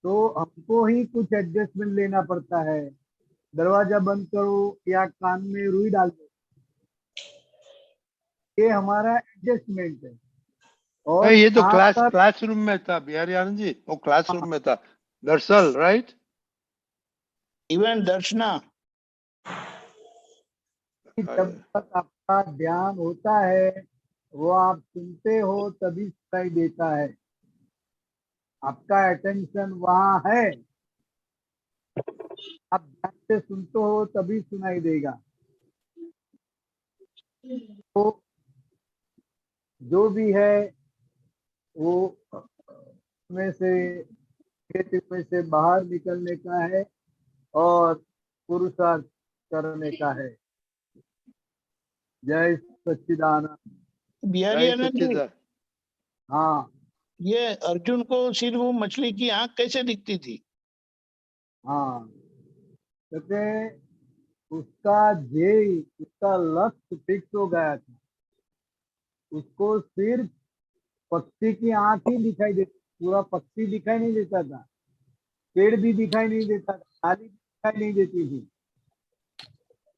तो हमको ही कुछ एडजस्टमेंट लेना पड़ता है. दरवाजा बंद करो या कान में रुई डाल दो, ये हमारा एडजस्टमेंट है. और ये तो क्लासरूम में था बिहारी आनंद जी. वो क्लासरूम में था. दरअसल राइट. इवन दर्शना जब तक आपका ध्यान होता है वो आप सुनते हो तभी सुनाई देता है. आपका अटेंशन वहाँ है, आप ध्यान से सुनते हो तभी सुनाई देगा. तो जो भी है वो में से नेगेटिव में से बाहर निकलने का है और पुरुषार्थ करने का है. जय सच्चिदानंद. बिहारी आनंद जी. हाँ ये अर्जुन को सिर्फ वो मछली की आंख कैसे दिखती थी? हाँ क्योंकि उसका ध्येय, उसका लक्ष्य फिक्स हो गया था. उसको सिर्फ पक्षी की आंख ही दिखाई देती, पूरा पक्षी दिखाई नहीं देता था, पेड़ भी दिखाई नहीं देता था, थाली भी दिखाई नहीं देती थी.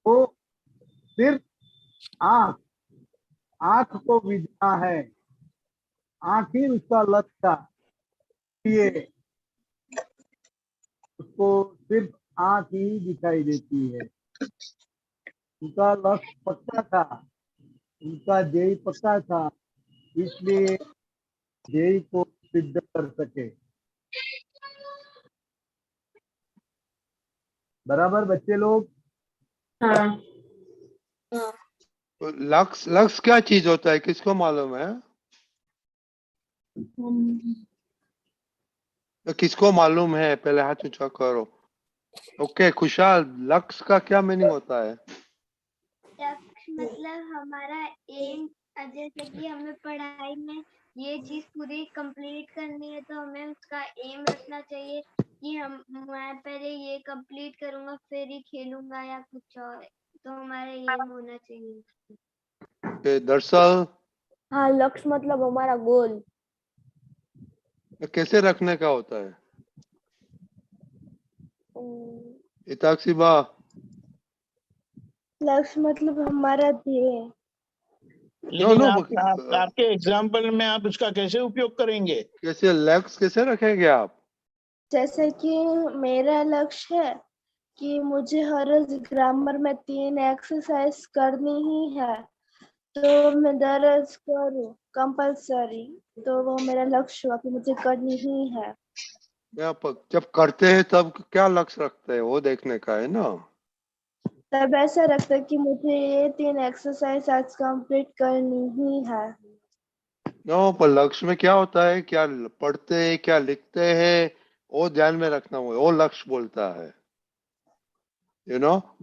तो सिर्फ आंख को विजना है. आंख ही उसका लक्ष्य था, ये उसको सिर्फ आंख ही दिखाई देती है। उनका लक्ष्य पक्का था, उनका ध्येय पक्का था, इसलिए ध्येय को सिद्ध कर सके। बराबर बच्चे लोग? हाँ। लक्ष्य लक्ष्य क्या चीज होता है, किसको मालूम है? तो किसको मालूम है, पहले हाथ ऊंचा करो। ओके खुशहाल, लक्ष्य का क्या मीनिंग होता है? लक्ष्य मतलब हमारा एम, जैसे कि हमें पढ़ाई में ये चीज पूरी कंप्लीट करनी है तो हमें उसका एम रखना चाहिए कि मैं पहले ये कंप्लीट करूंगा फिर ही खेलूंगा या कुछ और, तो हमारा एम होना चाहिए। दरअसल हाँ, लक्ष्य मतलब हमारा गोल। कैसे रखने का होता है? इताक्षी बा, लक्ष्य मतलब हमारा ध्येय। लेकिन नो, आपके एग्जाम्पल में आप उसका कैसे उपयोग करेंगे? कैसे लक्ष्य कैसे रखेंगे आप? जैसे कि मेरा लक्ष्य है कि मुझे हर रोज ग्रामर में 3 एक्सरसाइज करनी ही है, तो मैं दररोज करूँ कंपल्सरी, तो वो मेरा लक्ष्य हुआ कि मुझे करनी ही है। जब करते हैं तब क्या लक्ष्य रखते हैं, वो देखने का है ना। तब ऐसा रखता है कि मुझे ये 3 एक्सरसाइज आज कंप्लीट करनी ही है। नो, पर लक्ष्य में क्या होता है, क्या पढ़ते हैं क्या लिखते हैं, वो ध्यान में रखना हो, वो लक्ष्य बोलता है।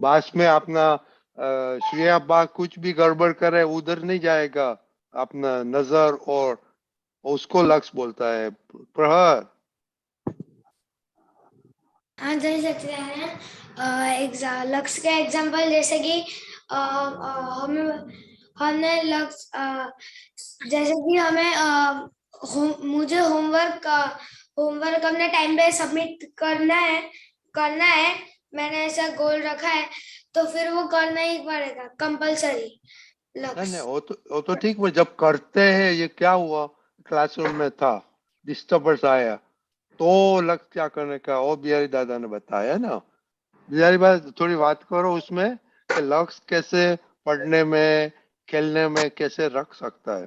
बाद में अपना श्रेया बा कुछ भी गड़बड़ करे उधर नहीं जाएगा अपना नजर, और उसको लक्ष्य बोलता है। प्रहर। हाँ, जय सच्चिदानंद। लक्ष्य का एग्जाम्पल जैसे कि हमने लक्ष्य, जैसे कि मुझे होमवर्क अपने टाइम पे सबमिट करना है, मैंने ऐसा गोल रखा है, तो फिर वो करना ही पड़ेगा कंपल्सरी नहीं, वो तो ठीक है। जब करते हैं, ये क्या हुआ, क्लासरूम में था, डिस्टर्बेंस आया, तो लक्ष्य क्या करने का, वो बिहारी दादा ने बताया ना। बिहारी बात थोड़ी बात करो उसमें कि लक्ष्य कैसे पढ़ने में खेलने में कैसे रख सकता है।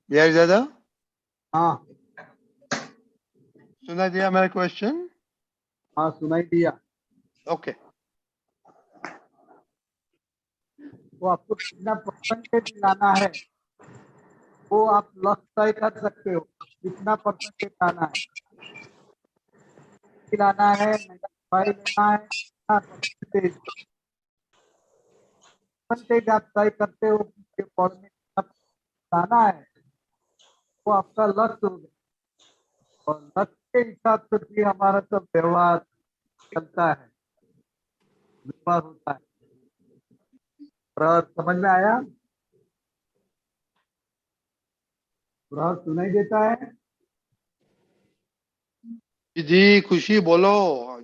बिहारी दादा? हाँ सुना दिया मेरा क्वेश्चन? हाँ सुनाई दिया। ओके। तो आपको कितना परसेंटेज लाना है वो आप लक्ष्य तय कर सकते हो, कितना परसेंटेज लाना है, लाना है, फाइल लेना है, कितना परसेंटेज आप तय करते हो कि पढ़ने लाना है, वो आपका लक्ष्य होगा। और लक्ष्य के हिसाब से भी हमारा सब व्यवहार चलता है, व्यवहार होता है। समझ में आया? सुनाई देता है? जी खुशी बोलो,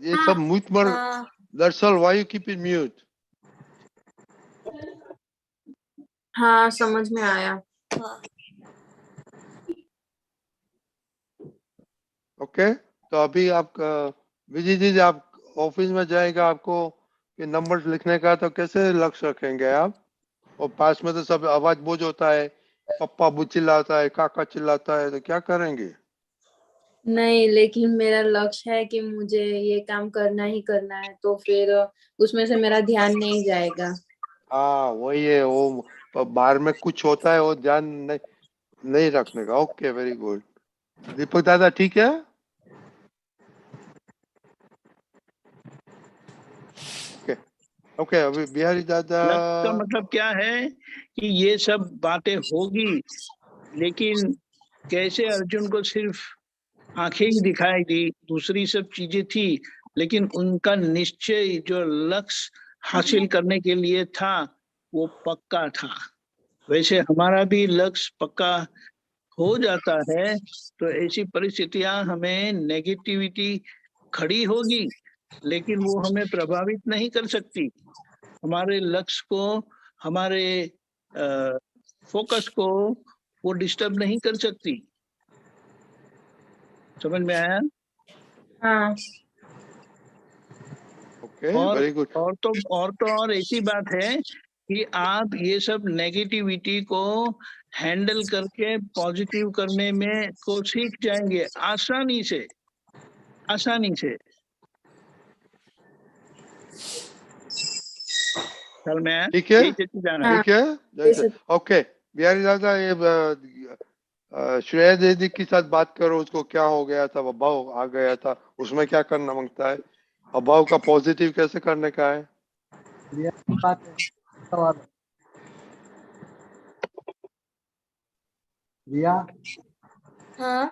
ये सब म्यूट पर। दरअसल why you keep it mute? हाँ, समझ में आया। ओके, तो अभी आप विजय जी आप ऑफिस में जाएगा, आपको ये नंबर लिखने का, तो कैसे लक्ष्य रखेंगे आप? और पास में तो सब आवाज बोझ होता है, पप्पा चिल्लाता है, काका चिल्लाता है, तो क्या करेंगे? नहीं, लेकिन मेरा लक्ष्य है कि मुझे ये काम करना ही करना है, तो फिर उसमें से मेरा ध्यान नहीं जाएगा। हाँ वही है, वो बाहर में कुछ होता है वो ध्यान नहीं रखने का। Okay, very good. दीपक दादा ठीक है? ओके ओके, अभी बिहारी दादा। लक्ष्य का मतलब क्या है कि ये सब बातें होगी, लेकिन कैसे अर्जुन को सिर्फ आंखें ही दिखाई दी, दूसरी सब चीजें थी, लेकिन उनका निश्चय जो लक्ष्य हासिल करने के लिए था वो पक्का था। वैसे हमारा भी लक्ष्य पक्का हो जाता है तो ऐसी परिस्थितियां हमें नेगेटिविटी खड़ी होगी, लेकिन वो हमें प्रभावित नहीं कर सकती। हमारे लक्ष्य को हमारे फोकस को वो डिस्टर्ब नहीं कर सकती। समझ में आया? हाँ। ओके, और वेरी गुड। और ऐसी बात है कि आप ये सब नेगेटिविटी को हैंडल करके पॉजिटिव करने में को सीख जाएंगे आसानी से। चल मैं ठीक है, यही सच्चिदानंद। हाँ। ठीक है, जय सर। ओके, बिहारी दादा, ये श्रेया दीदी के साथ बात करो, उसको क्या हो गया था, अभाव आ गया था, उसमें क्या करना मांगता है, अभाव का पॉजिटिव कैसे करने का है? रिया की बात है, सवाल है। रिया, हाँ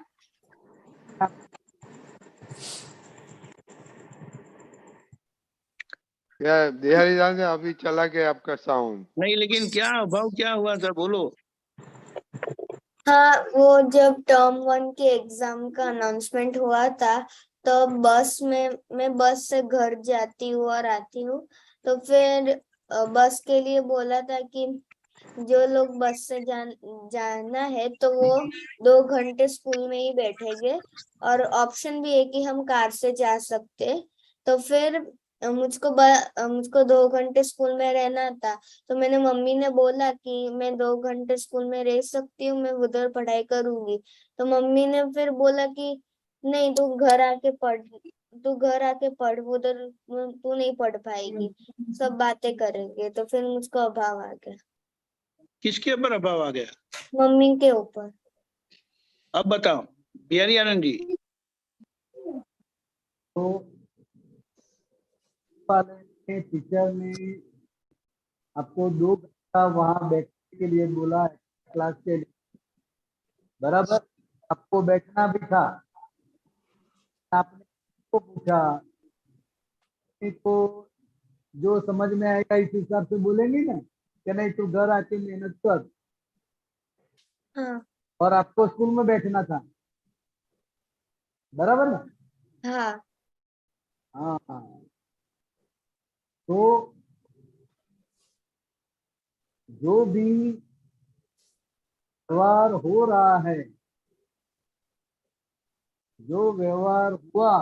क्या बिहारी दादा, अभी चला गया आपका साउंड। नहीं, लेकिन क्या अभाव क्या हुआ था, बोलो। हाँ, वो जब टर्म 1 के एग्जाम का अनाउंसमेंट हुआ था तो बस में मैं बस से घर जाती हूँ और आती हूँ, तो फिर बस के लिए बोला था कि जो लोग बस से जाना है तो वो 2 घंटे स्कूल में ही बैठेंगे, और ऑप्शन भी है कि हम कार से जा सकते। तो फिर मुझको 2 घंटे स्कूल में रहना था, तो मैंने मम्मी ने बोला कि मैं 2 घंटे स्कूल में रह सकती हूँ, मैं उधर पढ़ाई करूंगी। तो मम्मी ने फिर बोला कि नहीं, तू घर आके पढ़, उधर तू नहीं पढ़ पाएगी, सब बातें करेंगे। तो फिर मुझको अभाव आ गया, किसके ऊपर अभाव आ गया? मम्मी के ऊपर। अब बताओ बिहारी आनंद जी। तो वाले टीचर ने आपको 2 घंटा वहां बैठने के लिए बोला है क्लास के लिए, बराबर? आपको बैठना भी था। आपने को पूछा तो जो समझ में आएगा इस हिसाब से बोलेंगे ना कि नहीं तू घर आके मेहनत कर, हाँ और आपको स्कूल में बैठना था, बराबर ना? हाँ हाँ, तो जो भी व्यवहार हो रहा है, जो व्यवहार हुआ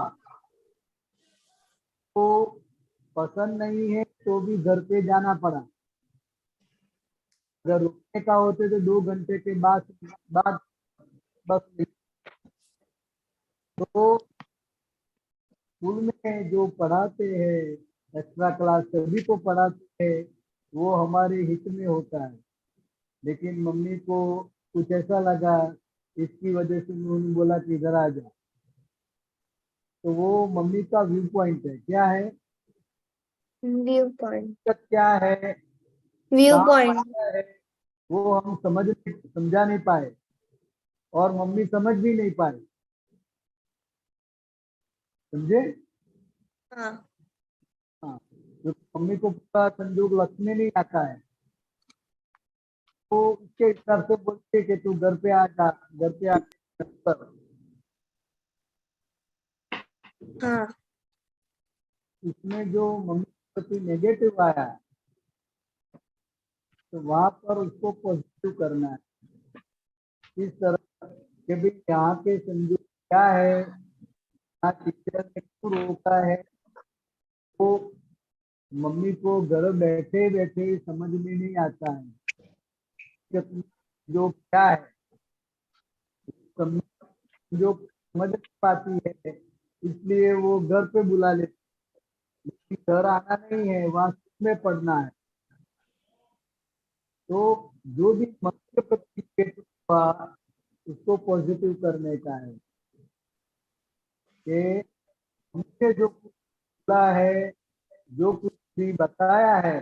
तो पसंद नहीं है तो भी घर पे जाना पड़ा। अगर रुकने का होते तो 2 घंटे के बाद बस मिली। तो स्कूल में जो पढ़ाते हैं, एक्स्ट्रा क्लास सभी को पढ़ाते हैं, वो हमारे हित में होता है, लेकिन मम्मी को कुछ ऐसा लगा, इसकी वजह से उन्होंने बोला कि इधर आ जा। तो वो मम्मी का व्यू पॉइंट है। क्या है? View point. क्या है, व्यू कहाँ पॉइंट। पढ़ता है, वो हम समझा नहीं पाए, और मम्मी समझ भी नहीं पाए। समझे? हाँ हाँ, तो मम्मी को पूरा संजोग लक्ष्मी नहीं आता है, तो उसके हिसाब से बोलते कि तू घर पे आ जा, घर पे आके कर। हाँ इसमें जो मम्मी के प्रति नेगेटिव आया है, तो वहां पर उसको पॉजिटिव करना है। इस तरह कि भाई यहाँ के संजोग क्या है, यहाँ टीचर ने क्यों रोका है, तो मम्मी को घर बैठे बैठे समझ में नहीं आता है कि जो क्या है, जो समझ नहीं पाती है, इसलिए वो घर पे बुला लेती है, लेकिन घर आना नहीं है, वहां में पढ़ना है। तो जो भी मम्मी के प्रति negative हुआ, उसको पॉजिटिव करने का है कि हमने जो कुछ बोला है, जो कुछ भी बताया है,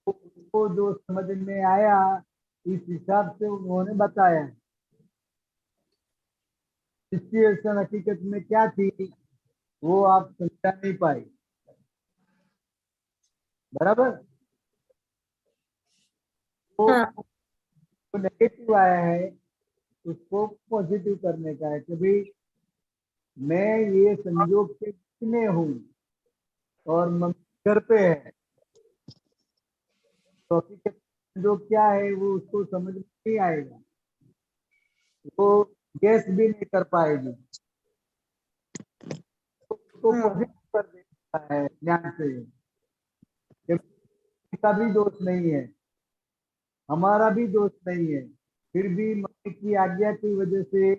तो उसको जो समझ में आया इस हिसाब से उन्होंने बताया। सिचुएशन हकीकत में क्या थी वो आप समझा नहीं पाए, बराबर? तो हाँ जो नेगेटिव आया है उसको पॉजिटिव करने का है कि भाई मैं ये संजोग से में हूँ और मम्मी घर पे है, टॉपिक के जो क्या है वो उसको समझ में नहीं आएगा, वो गेस भी नहीं कर पाएगी, उसको पॉजिटिव कर देता है ज्ञान से। का भी दोष नहीं है, हमारा भी दोष नहीं है, फिर भी मम्मी की आज्ञा की वजह से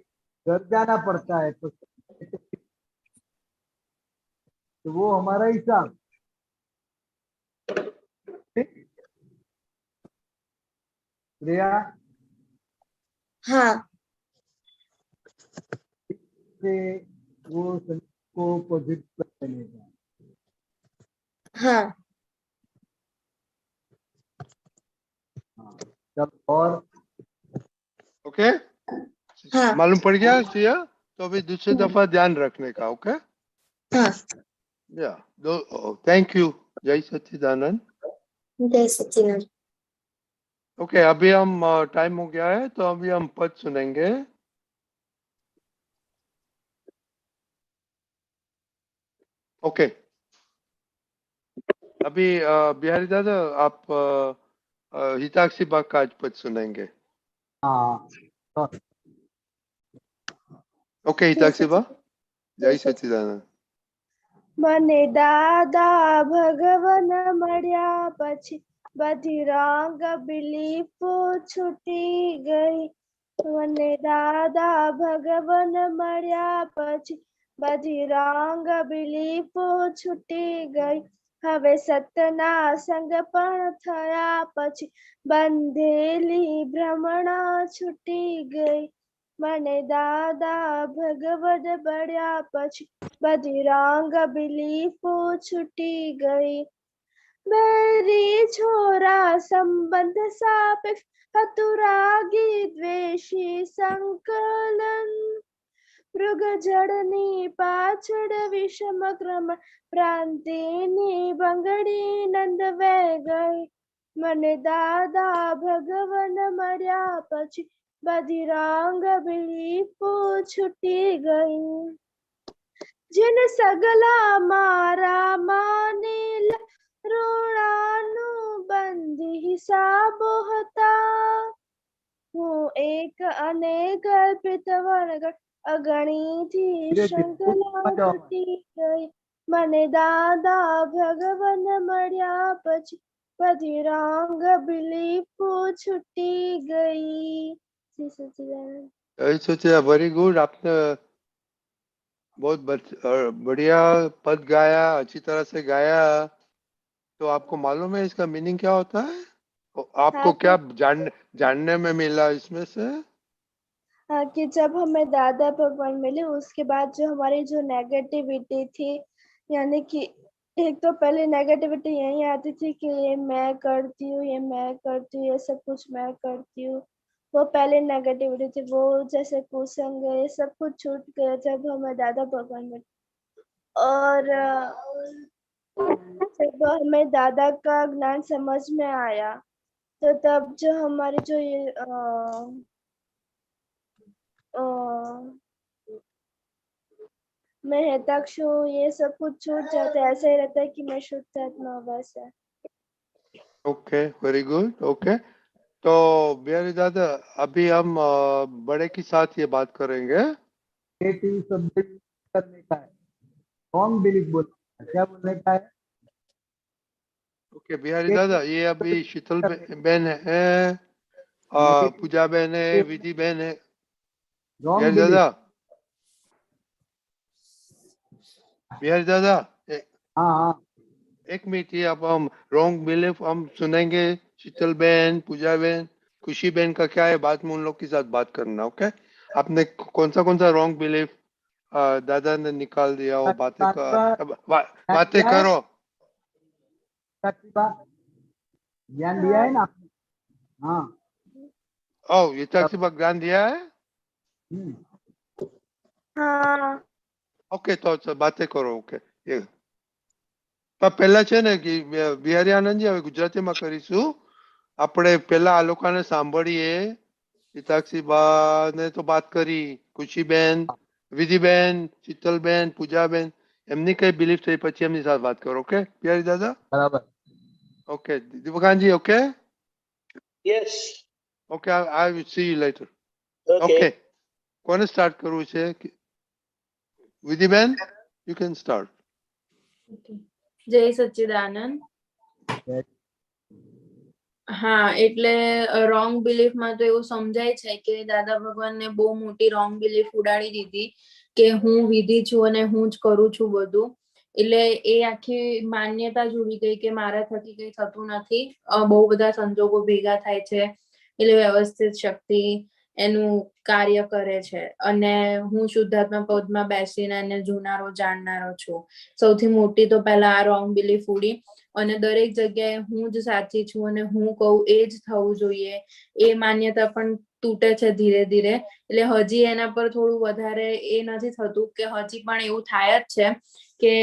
घर जाना पड़ता है, तो वो हमारा हिसाब। प्रिया, हाँ से वो को पॉजिटिव कर देने का। हाँ हाँ, तब और ओके हाँ मालूम पड़ गया सिया? तो अभी दूसरी दफा ध्यान रखने का। ओके हाँ। या दो। Thank you. जय सच्चिदानंद। जय सच्चिदानंद। ओके अभी हम टाइम हो गया है तो अभी हम पद सुनेंगे। ओके अभी बिहारी दादा आप हिताक्षी बाग का आज पद सुनेंगे। हाँ ओके हिताक्षी बाग। जय सच्चिदानंद। મને દાદા ભગવાન મળ્યા પછી બધી રંગ બિલીફો છૂટી ગઈ. મને દાદા ભગવાન મળ્યા પછી બધી રંગ બિલીફો છૂટી ગઈ. હવે સતના સંગ પણ થયા પછી બંધેલી ભ્રમણા છૂટી ગઈ. મને દાદા ભગવાન મળ્યા પછી બધી રંગ બિલીફો છૂટી ગઈ. બેરી છોરા સંબંધ સાપેક્ષ હતુરાગી દ્વેષી સંકલન મૃગ જળની પાછળ વિષમ ક્રમ પ્રાંતિની બંગડી નંદવે ગઈ. મને દાદા ભગવાન મળ્યા પછી બધી રંગ બિલીફો છૂટી ગઈ. जिन सगला मारा मानेल ऋणानु बंधी हिसाब होता. हूँ एक अनेक कल्पित वर्ग अगणित श्रृंखला छूटी गई. મને દાદા ભગવાન મળ્યા પછી બધી રંગ બિલીફો છૂટી ગઈ. શ્રી સચ્ચિદાનંદ. जय सच्चिदानंद वेरी गुड। आपने बहुत बढ़िया पद गाया, अच्छी तरह से गाया। तो आपको मालूम है इसका मीनिंग क्या होता है? आपको हाँ, क्या जानने में मिला इसमें से? हाँ कि जब हमें दादा भगवान मिले उसके बाद जो हमारी जो नेगेटिविटी थी, यानी कि एक तो पहले नेगेटिविटी यही आती थी कि ये मैं करती हूँ, ये मैं करती हूँ, ये सब कुछ मैं करती हूँ, वो पहले नेगेटिविटी थी। वो जैसे कुसंग ये सब कुछ छूट गया जब हमें दादा भगवान मिले। और जब हमें दादा का ज्ञान समझ में आया तो तब जो हमारी जो ये मैं हेताक्ष हूँ ये सब कुछ छूट जाता है। ऐसा ही रहता है कि मैं शुद्ध आत्मा हूँ, वैसे। Okay very good. ओके तो बिहारी दादा अभी हम बड़े के साथ ये बात करेंगे। नेगेटिव शब्द करने का है, रॉन्ग बिलीफ बोलना है, क्या बोलने का है? ओके बिहारी दादा ये अभी शीतल बहन है, पूजा बहन है, विधि बहन है। रॉन्ग बिहारी दादा, बिलीफ। बिहारी दादा हाँ हाँ एक मिनट ये अब हम रॉन्ग बिलीफ हम सुनेंगे। शीतल बहन, पूजा बहन, खुशी बहन का क्या है बात में उन लोग के साथ बात करना। ओके आपने कौन सा रॉन्ग बिलीफ दादा ने निकाल दिया वो बातें बातें करो। ज्ञान दिया है ना आपने? हाँ ओ ये तक ज्ञान दिया है। हाँ ओके तो बातें करो। ओके ये પહેલા છે ને કે બિહારી આનંદજી હવે ગુજરાતીમાં કરીશું। આપણે પહેલા આ લોકોને સાંભળીએ। હિતાક્ષીબા ને તો વાત કરી, ખુશીબેન, વિધિબેન, શીતલબેન, પૂજાબેન, એમની કઈ બિલીફ થઈ પછી એમની સાથે વાત કરો। ઓકે બિહારી દાદા बराबर। Okay, Divakanji, okay? Yes. Okay, I will see you later. Okay. Okay. કોને સ્ટાર્ટ કરવું છે? વિધિબેન, you can start. જય સચ્ચિદાનંદ. હા, એટલે રોંગ બિલીફમાં તો એવું સમજાય છે કે દાદા ભગવાનને બહુ મોટી રોંગ બિલીફ ઉડાડી દીધી કે હું વિધિ છું અને હું જ કરું છું બધું. એટલે એ આખી માન્યતા જ ઉડી ગઈ કે મારા થકી કઈ થતું નથી. બહુ બધા સંજોગો ભેગા થાય છે એટલે વ્યવસ્થિત શક્તિ એનું કાર્ય કરે છે અને હું શુદ્ધાત્મા પદમાં બેસીને એને જોનારો જાણનારો છું. સૌથી મોટી તો પહેલા આ રોંગ બિલીફ ઉડી અને દરેક જગ્યાએ હું જ સાચી છું અને હું કહું એ જ થવું જોઈએ એ માન્યતા પણ તૂટે છે ધીરે ધીરે. એટલે હજી એના પર થોડું વધારે એ નથી થતું કે હજી પણ એવું થાય જ છે કે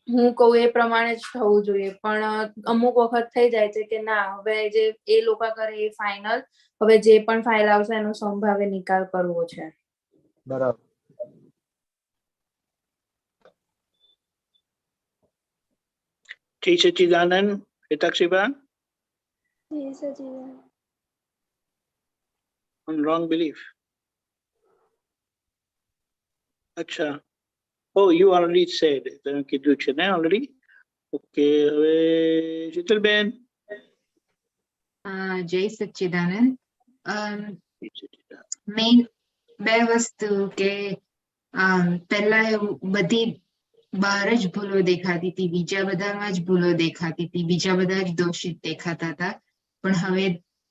હું કહું એ પ્રમાણે જ થવું જોઈએ પણ અમુક વખત થઈ જાય છે કે ના હવે જે એ લોકો કરે એ ફાઇનલ, હવે જે પણ ફાઇલ આવશે એનો સંભાવે નિકાલ કરવો છે. બરાબર. જય સચ્ચિદાનંદ. હિતાક્ષીબા, જય સચિદાનંદ. on wrong belief. અચ્છા. Oh, you already said. તમે કીધું છે ને already? Okay, હવે શીતલબેન. જય સચ્ચિદાનંદ. મેઇન બે વસ્તુ કે પહેલા બધી બહાર જ ભૂલો દેખાતી હતી, બીજા બધામાં જ ભૂલો દેખાતી હતી, બીજા બધા જ દોષિત દેખાતા હતા. પણ હવે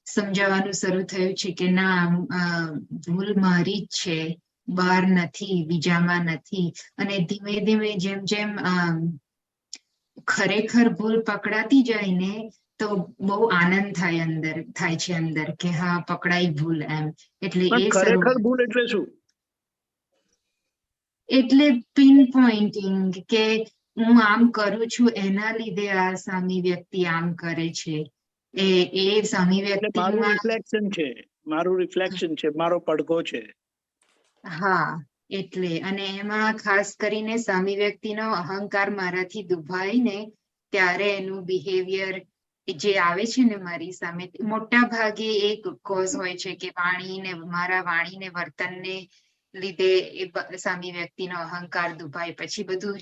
સમજાવવાનું શરૂ થયું છે કે ના, ભૂલ મારી જ છે, બહાર નથી, બીજામાં નથી. અને ધીમે ધીમે જેમ જેમ ખરેખર ભૂલ પકડાતી જાય ને તો બહુ આનંદ થાય છે અંદર કે હા પકડાઈ ભૂલ એમ. એટલે એ ખરેખર ભૂલ એટલે શું? એટલે પિન પોઈન્ટિંગ કે હું આમ કરું છું એના લીધે આ સામી વ્યક્તિ આમ કરે છે. એ સામી વ્યક્તિ મારું રિફ્લેક્શન છે, મારો પડઘો છે. હા, એટલે અને એમાં ખાસ કરીને સામી વ્યક્તિનો અહંકાર મારાથી દુભાય ને ત્યારે એનું બિહેવિયર જે આવે છે ને મારી સામે, મોટા ભાગે એક કોઝ હોય છે કે મારા વાણીને વર્તનને લીધે એ સામી વ્યક્તિનો અહંકાર દુભાય, પછી બધું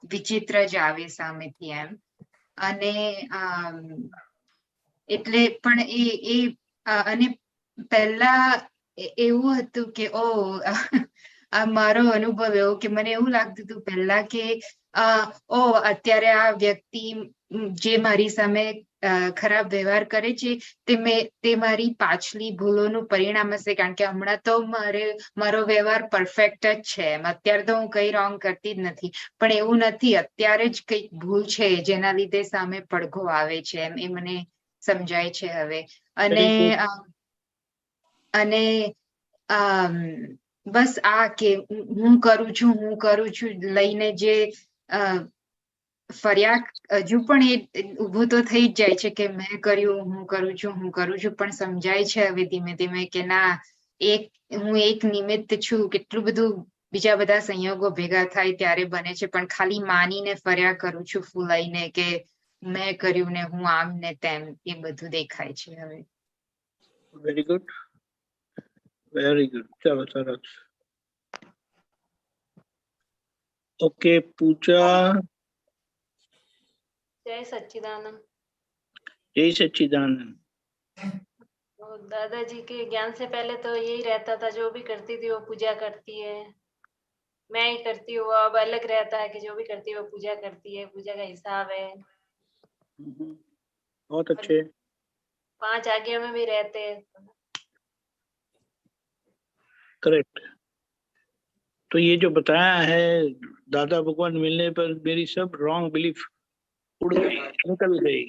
વિચિત્ર જ આવે સામેથી એમ. અને એટલે પણ અને પહેલા એવું હતું કે મારો અનુભવ એવો કે મને એવું લાગતું હતું પહેલા કે અત્યારે આ વ્યક્તિ જે મારી સામે ખરાબ વ્યવહાર કરે છે તે મારી પાછલી ભૂલોનું પરિણામ હશે, કારણ કે હમણાં તો મારો વ્યવહાર પરફેક્ટ જ છે એમ. અત્યારે તો હું કઈ રોંગ કરતી જ નથી, પણ એવું નથી, અત્યારે જ કઈક ભૂલ છે જેના લીધે સામે પડઘો આવે છે એમ. એ મને સમજાય છે હવે. અને બસ આ કે હું કરું છું લઈને જે ફરિયાદ હજુ પણ એ ઊભું તો થઈ જ જાય છે કે મેં કર્યું, હું કરું છું, પણ સમજાય છે હવે ધીમે ધીમે કે ના, હું એક નિમિત્ત છું. કેટલું બધું બીજા બધા સંયોગો ભેગા થાય ત્યારે બને છે, પણ ખાલી માનીને ફર્યા કરું છું ફૂલાઈને કે મેં કર્યું ને હું આમ ને તેમ, એ બધું દેખાય છે હવે. Very good, very good. ચાલો સરસ. ઓકે, પૂજા. जय सच्चिदानंद। जय सच्चिदानंद। दादाजी के ज्ञान से पहले तो यही रहता था, जो भी करती थी वो पूजा करती है, मैं ही करती हूँ। अब अलग रहता है कि जो भी करती है वो पूजा करती है, पूजा का हिसाब है। बहुत अच्छे। 5 आज्ञा में भी रहते हैं। करेक्ट। तो ये जो बताया है, दादा भगवान मिलने पर मेरी सब रॉन्ग बिलीफ उड़ गई, निकल गई।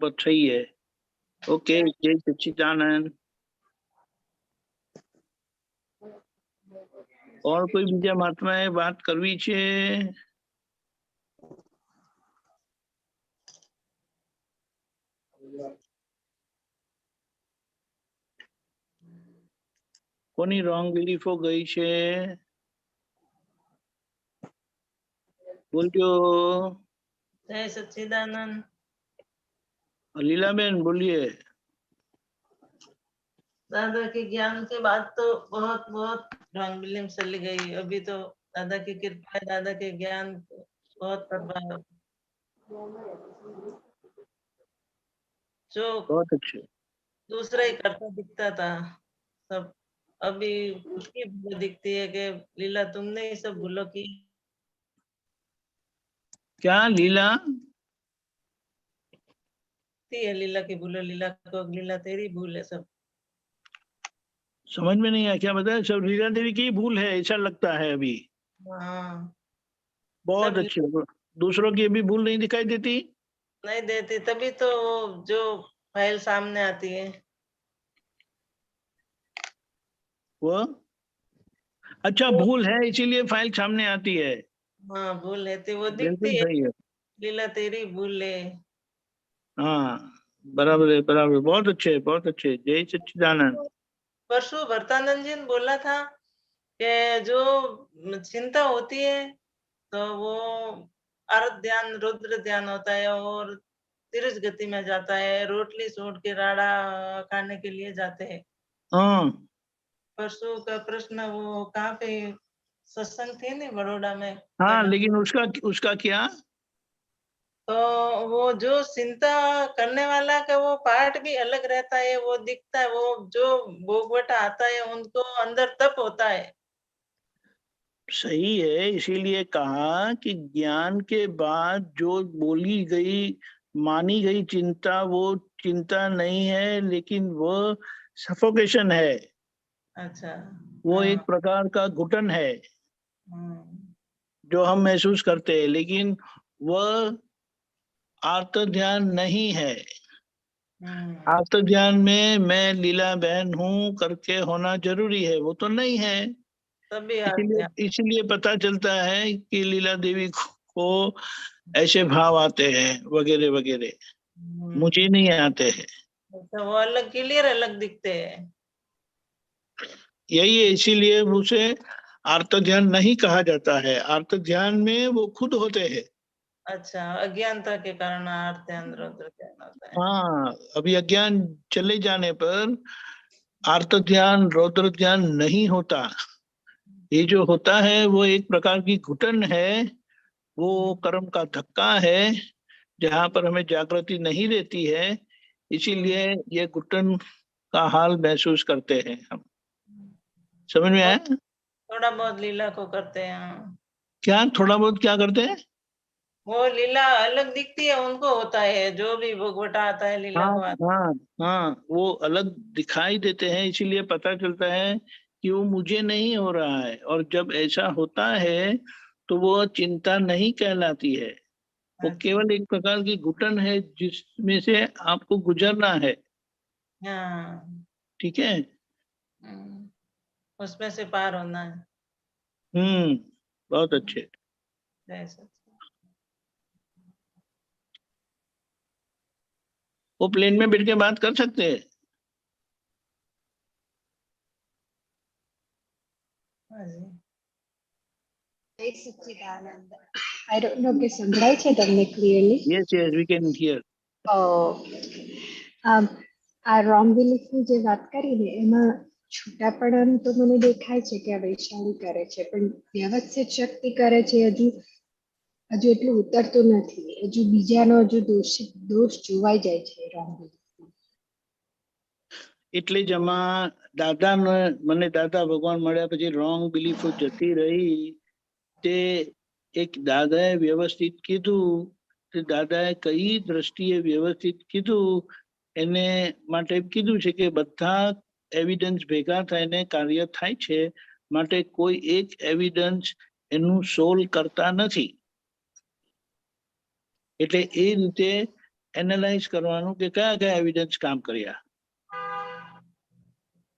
बहुत सही है। ओके, जय सच्चिदानंद। और कोई बीजा महात्माए बात करवी छे? કોની રોંગ બિલીફો ગઈ છે? બોલજો. जय सच्चिदानंद। लीलाबेन बोलिए। दादा के ज्ञान के बाद तो बहुत बहुत रॉन्ग बिलीफ चली गई। अभी तो दादा की कृपा है, दादा के ज्ञान को बहुत प्रभाव जो बहुत अच्छे। दूसरा ही करता दिखता था सब, अभी उसकी भूल दिखती है कि लीला तुमने ही सब भूलों की। क्या लीला? है लीला की भूलो, लीला को लीला तेरी भूल है सब। समझ में नहीं आया, क्या बताया? सब लीला देवी की भूल है ऐसा लगता है अभी। हाँ बहुत सब अच्छे। दूसरों की अभी भूल नहीं दिखाई देती? नहीं देती, तभी तो वो जो फाइल सामने आती है वो अच्छा भूल है इसीलिए फाइल सामने आती है। हाँ भूल है तो वो बिल्कुल दिखती है, सही है। लीला तेरी भूल है। हाँ बराबर है, बराबर। बहुत अच्छे, बहुत अच्छे। जय सच्चिदानंद। परसों भरतानंद जी ने बोला था कि जो चिंता होती है तो वो आरत ध्यान रुद्र ध्यान होता है और तिरस गति में जाता है, रोटली सूट के राड़ा खाने के लिए जाते हैं। हाँ परसों का प्रश्न वो कहाँ पे सत्संग थे ना बड़ौदा में, हाँ, लेकिन उसका क्या? तो वो जो चिंता करने वाला का वो पार्ट भी अलग रहता है, वो दिखता है, वो जो भोगवटा आता है उनको अंदर तप होता है। सही है, इसीलिए कहा कि ज्ञान के बाद जो बोली गई मानी गई चिंता वो चिंता नहीं है, लेकिन वो सफोकेशन है। अच्छा वो एक प्रकार का घुटन है जो हम महसूस करते हैं, लेकिन वह आर्त ध्यान नहीं है। आर्त ध्यान में मैं लीला बहन हूँ करके होना जरूरी है, वो तो नहीं है। तभी इसीलिए पता चलता है कि लीला देवी को ऐसे भाव आते हैं वगैरह वगैरह, मुझे नहीं आते हैं। अच्छा वो अलग क्लियर अलग दिखते हैं। यही है, इसीलिए उसे आर्त ध्यान नहीं कहा जाता है। आर्त ध्यान में वो खुद होते हैं। अच्छा अज्ञानता के कारण आर्त ध्यान रुद्र ध्यान होता है। हाँ, अभी अज्ञान चले जाने पर आर्त ध्यान रौद्र ध्यान नहीं होता। ये जो होता है वो एक प्रकार की घुटन है, वो कर्म का धक्का है जहाँ पर हमें जागृति नहीं रहती है, इसीलिए ये घुटन का हाल महसूस करते हैं हम। समझ में आया? थोड़ा बहुत लीला को करते हैं। क्या थोड़ा बहुत क्या करते हैं? वो लीला अलग दिखती है उनको होता है, जो भी भोगवटा आता है लीला हाँ को आता हाँ हाँ, वो अलग दिखाई देते हैं, इसीलिए पता चलता है कि वो मुझे नहीं हो रहा है। और जब ऐसा होता है तो वो चिंता नहीं कहलाती है, वो केवल एक प्रकार की घुटन है जिसमें से आपको गुजरना है। है। हाँ ठीक है। उसमें से पार होना है। बहुत अच्छे। जय सच्चिदानंद। वो प्लेन में बैठ के बात कर सकते हैं। જય સચ્ચિદાનંદ. I don't know કે સંભળાય છે તમને clearly? Yes, yes, we can hear. આ રોંગ બિલીફની જે વાત કરી ને એમાં છૂટાપણાનું તો મને દેખાય છે કે આ વૈશાળી કરે છે, પણ વ્યવસ્થિત શક્તિ કરે છે હજુ એટલું ઉતરતું નથી, હજુ બીજાનો હજુ દોષ જોવાઈ જાય છે રોંગ બિલીફ. એટલે જ આમાં દાદાને મને દાદા ભગવાન મળ્યા પછી રોંગ બિલીફો જતી રહી તે એક દાદાએ વ્યવસ્થિત કીધું, તે દાદાએ કઈ દ્રષ્ટિએ વ્યવસ્થિત કીધું એને માટે કીધું છે કે બધા એવિડન્સ ભેગા થઈને કાર્ય થાય છે, માટે કોઈ એક એવિડન્સ એનું સોલ્વ કરતા નથી. એટલે એ રીતે એનાલાઇઝ કરવાનું કે કયા કયા એવિડન્સ કામ કર્યા.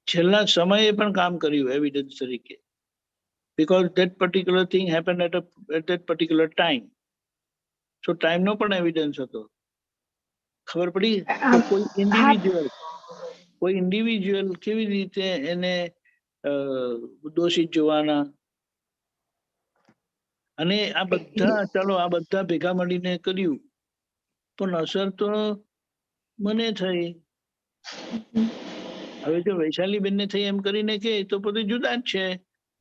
છેલ્લા સમયે પણ કામ કર્યું એવિડન્સ તરીકે, because that particular thing happened at that particular time. So time નો પણ એવિડન્સ હતો. ખબર પડી કે કોઈ ઇન્ડિવિજ્યુઅલ કેવી રીતે એને દોષિત જોવાના. અને આ બધા ચાલો આ બધા ભેગા મળીને કર્યું પણ અસર તો મને થઈ. હવે જો વૈશાલી બેન ને થઈ એમ કરીને કે તો પોતે જુદા જ છે.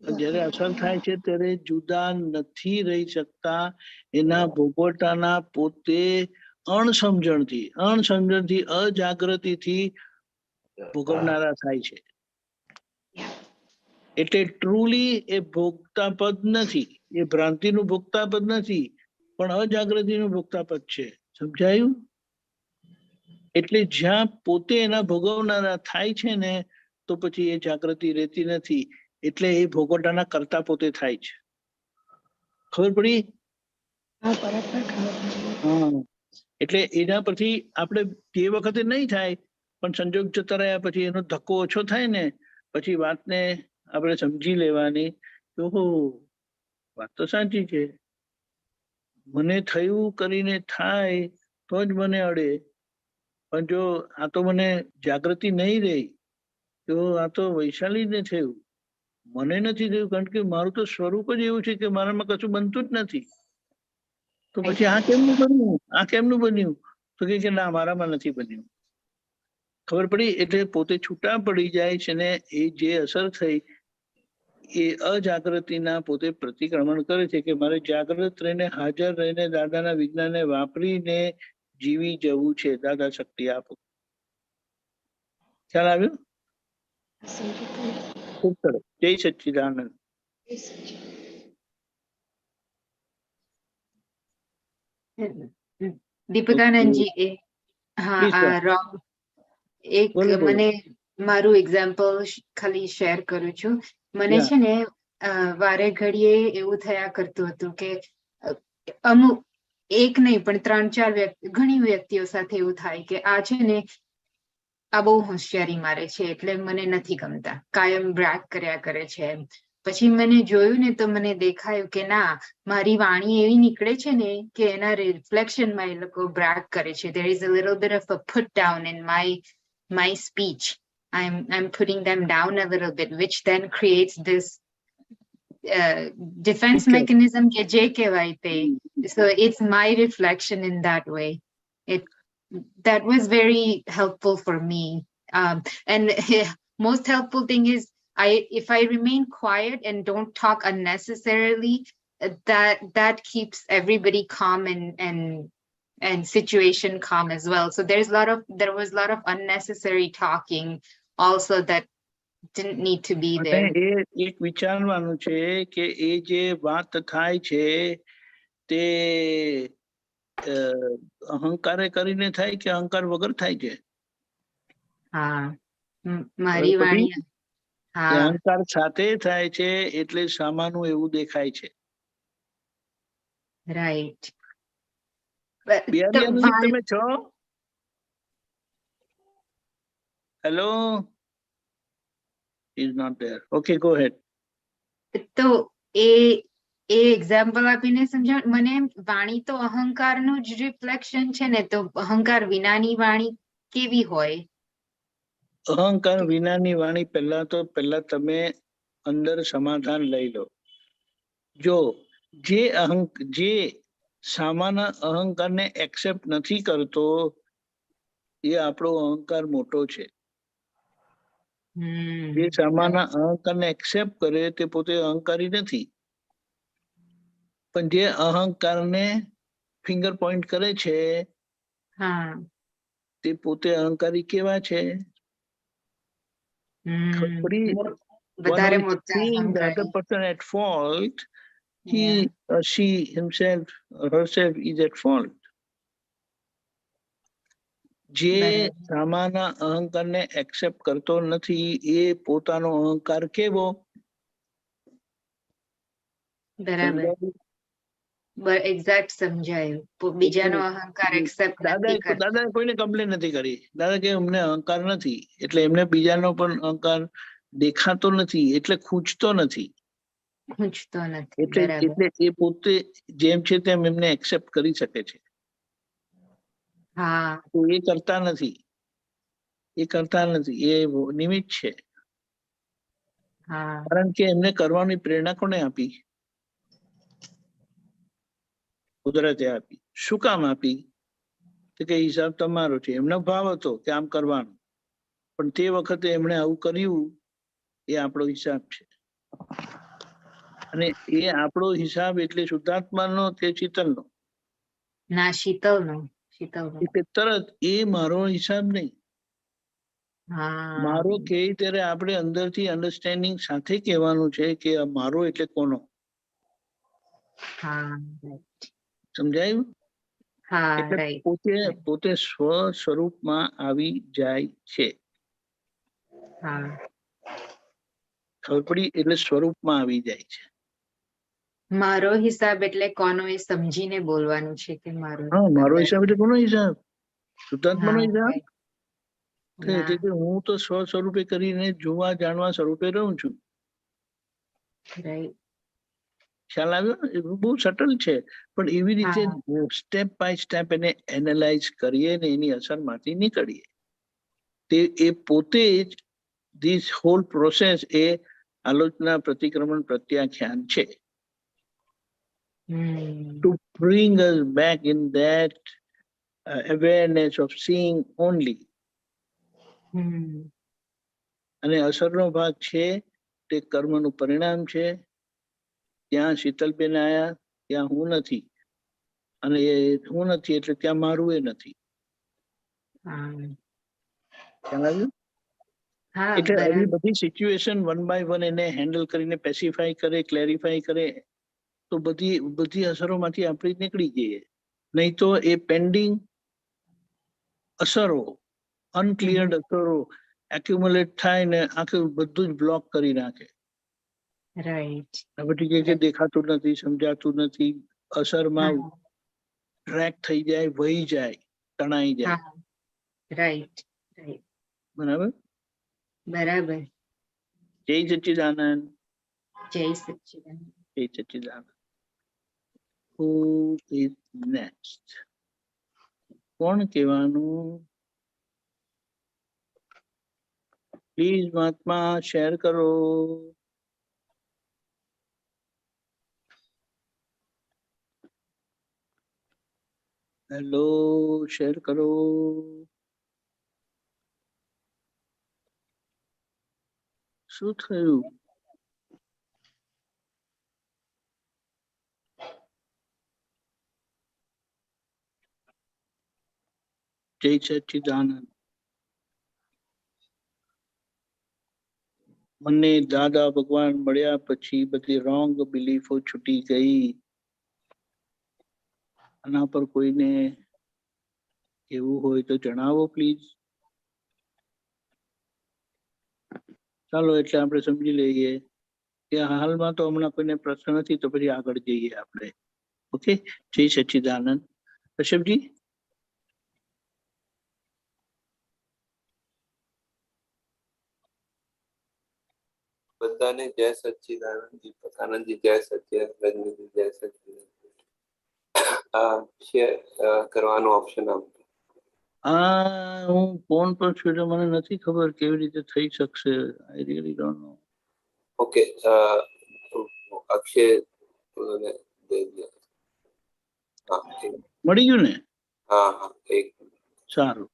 જયારે અસર થાય છે ત્યારે જુદા નથી રહી શકતા. એના ભોગવટાના પોતે અણસમજણથી અજાગૃતિથી ભોગવનારા થાય છે. એટલે ટ્રુલી એ ભોગતાપદ નથી, એ ભ્રાંતિનું ભોગતાપદ નથી, પણ અજાગૃતિનું ભોગતાપદ છે. સમજાયું? એટલે જ્યાં પોતે એના ભોગવનારા થાય છે ને તો પછી એ જાગૃતિ રહેતી નથી. એટલે એ ભોગવટાના કરતા પોતે થાય છે. ખબર પડી? હા. એટલે એના પછી આપણે તે વખતે નહીં થાય, પણ સંજોગ જતા રહ્યા પછી એનો ધક્કો ઓછો થાય ને પછી વાતને આપણે સમજી લેવાની. ઓહો, વાત તો સાચી છે. મને થયું કરીને થાય તો જ મને અડે, પણ જો આ તો મને જાગૃતિ નહીં રહી તો આ તો વૈશાલીને થયું, મને નથી થયું, કારણ કે મારું તો સ્વરૂપ જ એવું છે કે મારામાં કશું બનતું જ નથી. તો પછી આ કેમનું બન્યું, આ કેમનું બન્યું? તો કે ના, મારામાં નથી બન્યું. ખબર પડી? એટલે પોતે છૂટા પડી જાય છે ને એ જે અસર થઈ એ અજાગૃતિના પોતે પ્રતિક્રમણ કરે છે કે મારે જાગૃત રહીને હાજર રહીને દાદાના વિજ્ઞાનને વાપરીને જીવી જવું છે. દાદા શક્તિ આપો. ખ્યાલ આવ્યો? ખૂબ સરસ. જય સચ્ચિદાનંદ. દીપિકાનંદજી, હા, રોંગ એક મને મારું એક્ઝામ્પલ ખાલી શેર કરું છું. મને છે ને વારે ઘડીએ એવું થયા કરતું હતું કે અમુક એક નહીં પણ 3-4 ઘણી વ્યક્તિઓ સાથે એવું થાય કે આ છે ને આ બહુ હોશિયારી મારે છે એટલે મને નથી ગમતા, કાયમ બ્રેક કર્યા કરે છે. પછી મને જોયું ને તો મને દેખાયું કે ના, મારી વાણી એવી નીકળે છે ને કે એના રિફ્લેક્શનમાં એ લોકો બ્રેક કરે છે. There is a little bit of a put down in my speech. I'm putting them down a little bit, which then creates this defense mechanism ke je kehvai te. So it's my reflection in that way. That was very helpful for me. And most helpful thing is if I remain quiet and don't talk unnecessarily, that keeps everybody calm and situation calm as well. So there was a lot of unnecessary talking also that didn't need to be there. એક વિચારવાનું છે કે એ જે વાત થાય છે તે અહંકારે કરીને થાય કે અહંકાર વગર થાય છે? હા, મારી વાણી અહંકાર સાથે થાય છે એટલે સામાનું એવું દેખાય છે. રાઈટ. તમે છો? Hello? Is not there. Okay, go ahead. તો એ એક્ઝામ્પલ આપીને સમજાવ. મને વાણી તો અહંકારનું જ રિફ્લેક્શન છે ને, તો અહંકાર વિનાની વાણી કેવી હોય? અહંકાર વિનાની વાણી પહેલા તમે અંદર સમાધાન લઈ લો. જો જે સામાન્ય અહંકારને એક્સેપ્ટ નથી કરતો એ આપણો અહંકાર મોટો છે. જે સામાન્ય અહંકારને એક્સેપ્ટ કરે તે પોતે અહંકારી નથી, પણ જે અહંકારને ફિંગર પોઈન્ટ કરે છે તે પોતે અહંકારી કેવા છે? વધારે the other person at fault, he or she himself or herself is at fault. જે સામાન્ય અહંકારને એક્સેપ્ટ કરતો નથી એ પોતાનો અહંકાર કેવો? બરાબર, એક્ઝેક્ટ સમજાયું. બીજાનો અહંકાર એક્સેપ્ટ નથી કરતો. દાદાએ કોઈને કમ્પ્લેન નથી કરી. દાદા કે અમને અહંકાર નથી, એટલે એમને બીજાનો પણ અહંકાર દેખાતો નથી એટલે ખૂંચતો નથી. એટલે એ પોતે જેમ છે તેમ એમને એક્સેપ્ટ કરી શકે છે. તો એ કરતા નથી, એ નિમિત્ત છે. કારણ કે એમને કરવાની પ્રેરણા કોને આપી? કુદરતે આપી. શું કામ આપી? તો કે હિસાબ તમારો છે. એમનો ભાવ હતો કે આમ કરવાનું, પણ તે વખતે એમણે આવું કર્યું, એ આપણો હિસાબ છે. અને એ આપણો હિસાબ એટલે શુદ્ધાત્માનો કે શીતલનો? ના, શીતલનો. શીતલનો. એટલે તરત એ મારો હિસાબ નહીં. હા. મારો કે ત્યારે આપણે અંદરથી અન્ડરસ્ટેન્ડિંગ સાથે કહેવાનું છે કે આ મારો એટલે કોનો. હા. સમજાયું? હા, એટલે રાઈટ. પોતે સ્વ સ્વરૂપમાં આવી જાય છે. હા. ખબર પડી? એટલે સ્વરૂપમાં આવી જાય છે. મારો હિસાબ એટલે કોનો એ સમજીને બોલવાનું છે કે મારો હા, મારો અંદર. હિસાબ એટલે કોનો હિસાબ? શુદ્ધાત્માનો હા, હિસાબ. right. એટલે કે હું તો સ્વ સ્વરૂપે કરીને જોવા જાણવા સ્વરૂપે રહું છું. Right. ખ્યાલ આવ્યો ને? એ બહુ સટલ છે, પણ એવી રીતે સ્ટેપ બાય સ્ટેપ એને એનાલાઇઝ કરીએ ને એની અસરમાંથી નીકળીએ. તે એ પોતે જ ધીસ હોલ પ્રોસેસ એ આલોચના, પ્રતિક્રમણ, પ્રત્યાખ્યાન છે. To bring us back in that awareness of seeing only. અને અસરનો ભાગ છે તે કર્મનું પરિણામ છે. ત્યાં શીતલબેન આયા, ત્યાં હું નથી, અને એ હું નથી એટલે ત્યાં મારું એ નથી. ખ્યાલ આવ્યું? એટલે આવી બધી સિચ્યુએશન વન બાય વન એને હેન્ડલ કરીને પેસિફાઈ કરે, ક્લેરિફાઈ કરે, તો બધી અસરોમાંથી આપણે નીકળી જઈએ. નહીં તો એ પેન્ડિંગ અસરો, અનક્લિયર્ડ અસરો એક્યુમ્યુલેટ થાય ને આખું બધું જ બ્લોક કરી નાખે. રાઈટ. પછી કે દેખાતું નથી, સમજાતું નથી, અસરમાં ટ્રેક થઈ જાય, વહી જાય, તણાઈ જાય. રાઈટ. રાઈટ. બરાબર? બરાબર. જય સચ્ચિદાનંદ. જય સચ્ચિદાનંદ. જય સચ્ચિદાનંદ. Who is next? કોણ કહેવાનું? પ્લીઝ મહાત્મા શેર કરો. હેલો, શેર કરો. શું થયું? જય સચ્ચિદાનંદ. મને દાદા ભગવાન મળ્યા પછી બધી રોંગ બિલીફો છૂટી ગઈ. આના પર કોઈને એવું હોય તો જણાવો પ્લીઝ. ચાલો, એટલે આપણે સમજી લઈએ કે હાલમાં તો હમણાં કોઈને પ્રશ્ન નથી, તો પછી આગળ જઈએ આપણે. ઓકે, જય સચ્ચિદાનંદ. કશ્યપજી. બધાને જય સચ્ચિદાનંદ. દીપક આનંદજી જય સચ્ચિદાનંદ. રજનીજી જય સચ્ચિદાનંદ. શેર કરવાનો ઓપ્શન આપો. હું ફોન પર છું એટલે મને નથી ખબર કેવી રીતે થઈ શકશે. I really don't know. Okay, Akshay દે દે. હા, મળી ગયું ને? હા હા, એક સારું.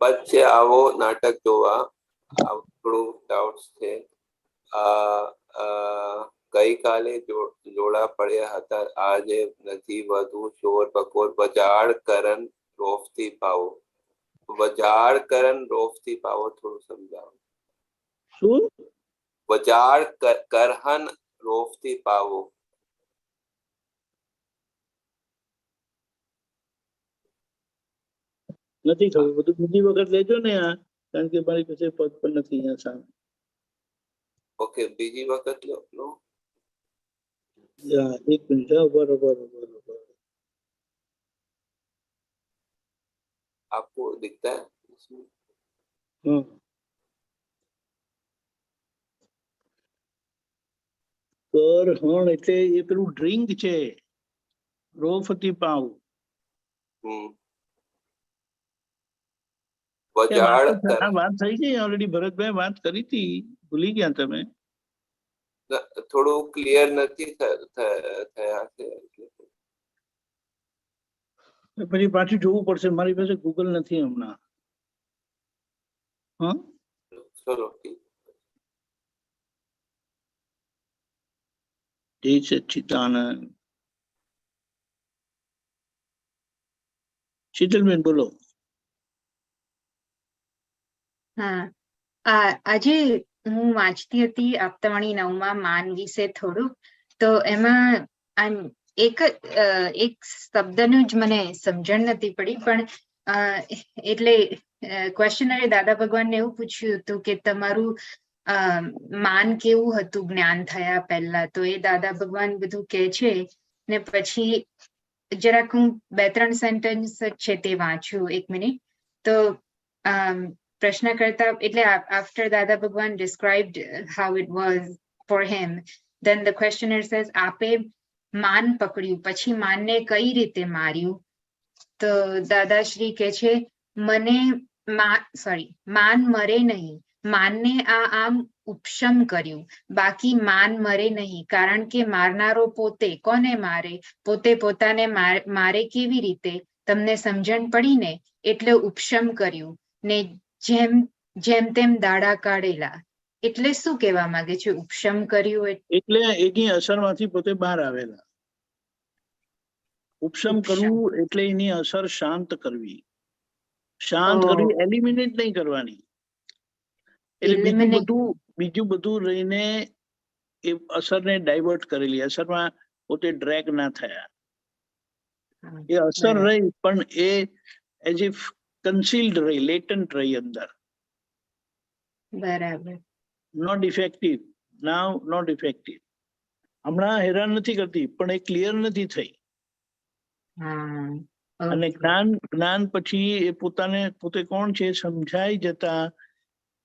પછી આવો નાટક જોવા. થોડું ડાઉટ્સ છે. ગઈકાલે જોડા પડ્યા હતા, આજે નથી. વધુ શોર બકોર. બજાડ કરણ રોફથી પાવો. બજાડ કરણ રોફથી પાવો, થોડું સમજાવો. શું? બજાડ કરહન રોફથી પાવો. નથી ખબર. બધું બીજી વખત લેજો ને આ, કારણ કે મારી પાસે પદ પણ નથી અહીંયા સામે. ઓકે, બીજી વખત લો. એક મિનિટ. બરોબર. आपको दिखता है? કરહણ એટલે એ પેલું ડ્રિંક છે. રોફથી પાવ. વાત થઈ ગઈ ઓલરેડી. ભરતભાઈ વાત કરી હતી, ભૂલી ગયા તમે? થોડું ક્લિયર નથી થયા છે પછી પાછું જોવું પડશે, મારી પાસે ગૂગલ નથી હમણાં. હા ચલો જય સચ્ચિદાનંદ. શીતલબેન બોલો. હા, આજે હું વાંચતી હતી આપતાવાણી 9માં માન વિશે થોડું, તો એમાં એક શબ્દનું જ મને સમજણ નથી પડી, પણ એટલે ક્વેશ્ચનરે દાદા ભગવાનને એવું પૂછ્યું હતું કે તમારું માન કેવું હતું જ્ઞાન થયા પહેલા, તો એ દાદા ભગવાન બધું કહે છે ને પછી જરાક હું 2-3 સેન્ટેન્સ છે તે વાંચ્યું, 1 મિનિટ. તો પ્રશ્ન કરતા એટલે after Dada Bhagwan described how it was for him, then the questioner says, આપે માન પકડ્યું પછી માનને કઈ રીતે માર્યું? તો દાદાશ્રી કહે છે, મને માન મરે નહીં, માનને આમ ઉપશમ કર્યું, બાકી માન મરે નહીં, કારણ કે મારનારો પોતે. કોને મારે? પોતે પોતાને મારે કેવી રીતે? તમને સમજણ પડી ને, એટલે ઉપશમ કર્યું ને જેમ તેમ દાડા કાઢેલા. એટલે શું કહેવા માંગે છે ઉપશમ કર્યું? એટલે એની અસરમાંથી પોતે બહાર આવેલા. ઉપશમ કરવું એટલે એની અસર શાંત કરવી. શાંત કરવી, એલિમિનેટ નહીં કરવાની. એટલે બીજું બધું રહીને એ અસરને ડાયવર્ટ કરેલી, અસરમાં પોતે ડ્રેગ ના થયા. એ અસર રહી પણ એ એઝ ઇફ કન્સીલ્ડ રહી, લેટન્ટ રહી અંદર. બરાબર. Not effective, now not effective. હમણાં હેરાન નથી કરતી પણ એ ક્લિયર નથી થઈ. અને જ્ઞાન પછી એ પોતે કોણ છે સમજાઈ જતા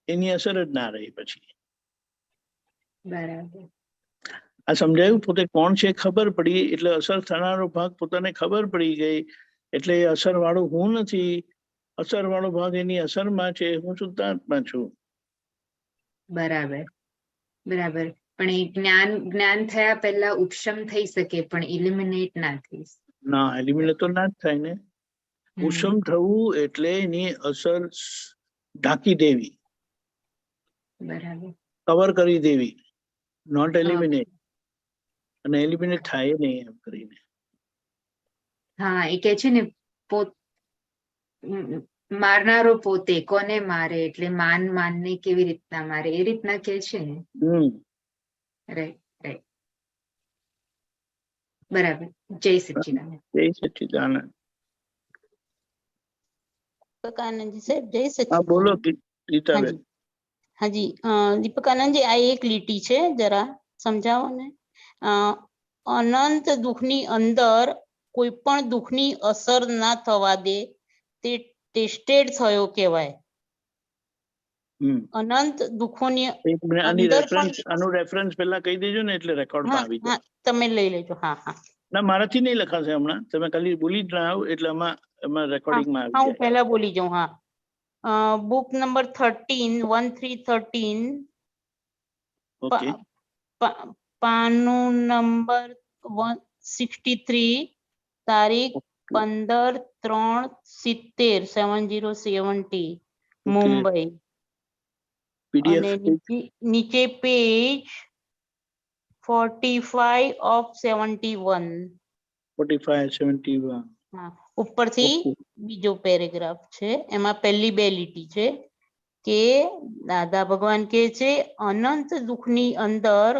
એની અસર જ ના રહી પછી. બરાબર. આ સમજાયું, પોતે કોણ છે ખબર પડી એટલે અસર થનારો ભાગ પોતાને ખબર પડી ગઈ, એટલે એ અસર વાળો હું નથી, અસર વાળો ભાગ એની અસરમાં છે, હું શુદ્ધાત્મા છું. બરાબર બરાબર. પણ એ જ્ઞાન થયા પહેલા ઉપશમ થઈ શકે પણ ઇલિમિનેટ ના થઈ શકે. ના, એલિમિનેટ તો ના જ થાય ને. ઉપશમ થવું એટલે એની અસર ઢાંકી દેવી, બરાબર, કવર કરી દેવી, નોટ એલિમિનેટ. અને એલિમિનેટ થાય નહીં એમ કરીને. હા, એ કે છે ને મારનારો પોતે. કોને મારે? એટલે માનને કેવી રીતના મારે, એ રીતના કે છે ને. Right right. બરાબર. જય સચ્ચિદાનંદ. જય સચ્ચિદાનંદ. દીપકાનંદજી સાહેબ, જય સચ્ચિદાનંદ. બોલો ગીતાબેન. હાજી, દીપકાનંદજી આ એક લીટી છે, જરા સમજાવો ને. અનંત દુઃખની અંદર કોઈ પણ દુઃખની અસર ના થવા દે તે ટેસ્ટેડ થયો કહેવાય. અનંત દુઃખોની આનું રેફરન્સ પહેલા કહી દેજો ને, એટલે રેકોર્ડમાં આવી જાય. તમે લઈ લેજો. હા હા. ના, મારાથી નહીં લખાશે હમણાં, તમે ખાલી બોલી જ ના આવો એટલે એમાં રેકોર્ડિંગમાં આવી જાય. હું પહેલા બોલી જાઉં. હા, બુક નંબર 13 પાનું નંબર 163, તારીખ 15/3/70 મુંબઈ. અને નીચે પેજ 45 of 71. 45-71. હા, ઉપરથી બીજો પેરેગ્રાફ છે, એમાં પહેલી 2 લીટી છે કે દાદા ભગવાન કહે છે, અનંત દુઃખની અંદર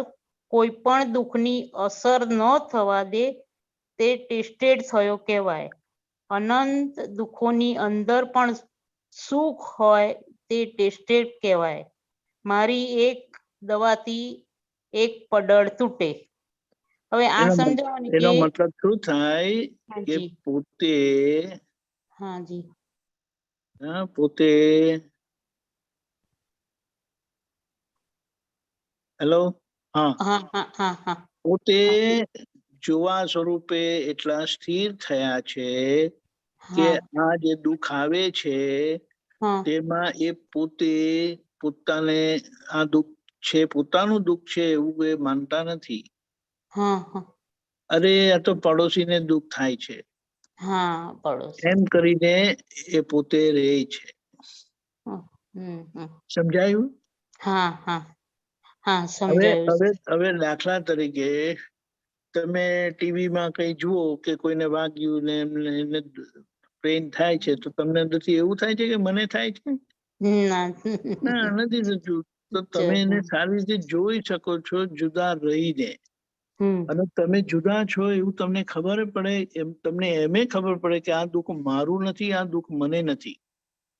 કોઈ પણ દુઃખની અસર ન થવા દે તે ટેસ્ટેડ થયો કહેવાય. અનંત દુઃખોની અંદર પણ સુખ હોય તે ટેસ્ટેડ કહેવાય. મારી એક દવાથી એક પડળ તૂટે. હવે આ સમજાવવાની એનો મતલબ શું થાય કે પોતે પોતે હેલો પોતે જોવા સ્વરૂપે એટલા સ્થિર થયા છે કે આ જે દુઃખ આવે છે તેમાં એ પોતે પોતાને આ દુઃખ છે પોતાનું દુઃખ છે એવું એ માનતા નથી. હા હા અરે આ તો પડોશીને દુઃખ થાય છે હા પડોશી. એમ કરીને એ પોતે રહે છે. સમજાયું? હા હા હા હવે સમજાયું. હવે હવે દાખલા તરીકે તમે ટીવીમાં કઈ જુઓ કે કોઈને વાગ્યું ને એને પેઇન થાય છે તો તમને અંદરથી એવું થાય છે કે મને થાય છે? ના ના, નથી થતું. તો તમે એને સારી રીતે જોઈ શકો છો જુદા રહીને. અને તમે જુદા છો એવું તમને ખબર પડે, એમ તમને એમે ખબર પડે કે આ દુઃખ મારું નથી, આ દુઃખ મને નથી.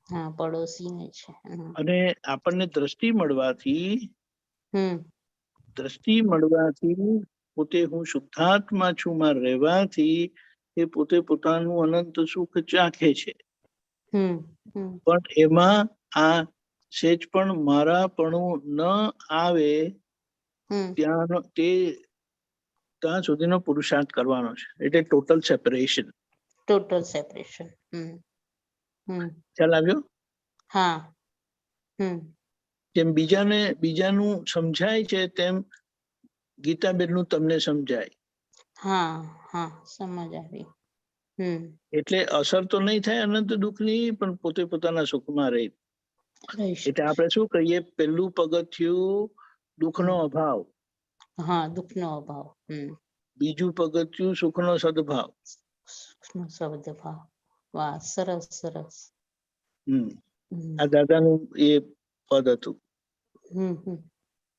હા પડોશી ને છે. અને આપણને દ્રષ્ટિ મળવાથી પોતે હું શુદ્ધાત્મા છું માં રહેવાથી એ પોતે પોતાનું અનંત સુખ ચાખે છે. પણ એમાં આ સેજ પણ મારાપણું ન આવે ત્યાં સુધીનો પુરુષાર્થ કરવાનો છે. એટલે ટોટલ સેપરેશન. Total separation. ખ્યાલ આવ્યો? હા. જેમ બીજાનું સમજાય છે તેમ ગીતાબેન નું તમને સમજાય. હા હા સમજ આવી. એટલે અસર તો નહીં થાય અનંત દુઃખની, પણ પોતે પોતાના સુખમાં રહે. એટલે આપણે શું કહીએ, પેલું પગથિયું દુઃખનો અભાવ. હા દુઃખનો અભાવ. બીજું પગથિયું સુખનો સદભાવ. સુખનો સદભાવ. વાહ, સરસ સરસ. આ દાદાનું એ પદ હતું,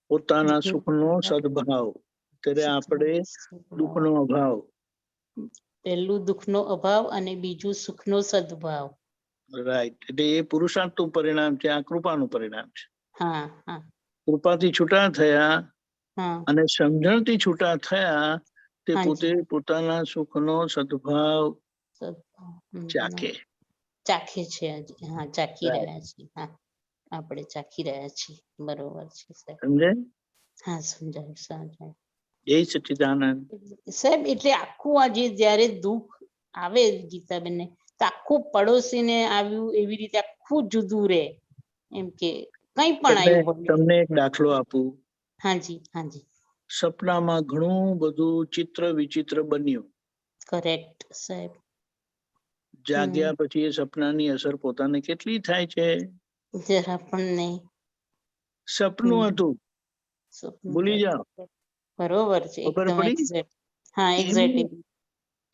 પોતાના સુખનો સદભાવ. ત્યારે આપણે દુઃખનો અભાવ. પહેલું દુઃખનો અભાવ અને બીજું સુખનો સદભાવ. રાઈટ. એટલે એ પુરુષાર્થનું પરિણામ છે, આ કૃપાનું પરિણામ છે. હા હા. કૃપાથી છૂટા થયા અને સમજણથી છૂટા થયા તે પોતે પોતાના સુખનો સદભાવ ચાખે. ચાખે છે. હા ચાખી રહ્યા છીએ. હા આપણે ચાખી રહ્યા છીએ. બરોબર છે સાહેબ. સમજે? હા સમજાયું સમજાયું. જય સચ્ચિદાનંદ. સાહેબ એટલે આખું આજે જયારે દુઃખ આવે ગીતાબેનને, તો આખું પડોશીને આવ્યું એવી રીતે આખું જુદું રહે. એમ કે કઈ પણ આવ્યું. તમને એક દાખલો આપું. હાજી હાજી. સપનામાં ઘણું બધું ચિત્ર વિચિત્ર બન્યું. કરેક્ટ સાહેબ. જાગ્યા પછી એ સપનાની અસર પોતાને કેટલી થાય છે? જરા પણ નહીં. સપનું હતું, ભૂલી જાઓ. બરોબર છે. ખબર એકદમ પડી? એક્ઝેક્ટ. હા એક્ઝેક્ટલી.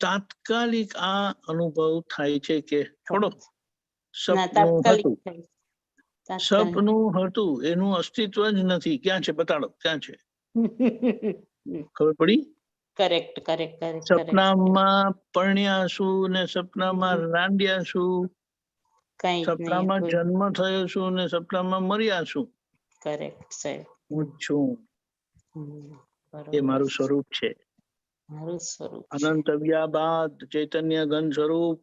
તાત્કાલિક આ અનુભવ થાય છે કે છોડો, ના સપનું તાત્કાલિક હતું. થાય. સપનું હતું, એનું અસ્તિત્વ જ નથી. ક્યાં છે બતાડો, ક્યાં છે? ખબર પડી? Correct correct correct. સપનામાં પરણ્યા છું ને સપનામાં રાંડ્યા છું, સપનામાં જન્મ થયો છું ને સપનામાં મર્યા છું. કરેક્ટ સાહેબ. હું છું, એ મારું સ્વરૂપ છે. મારું સ્વરૂપ અનંત વ્યાબાદ ચૈતન્ય ઘન સ્વરૂપ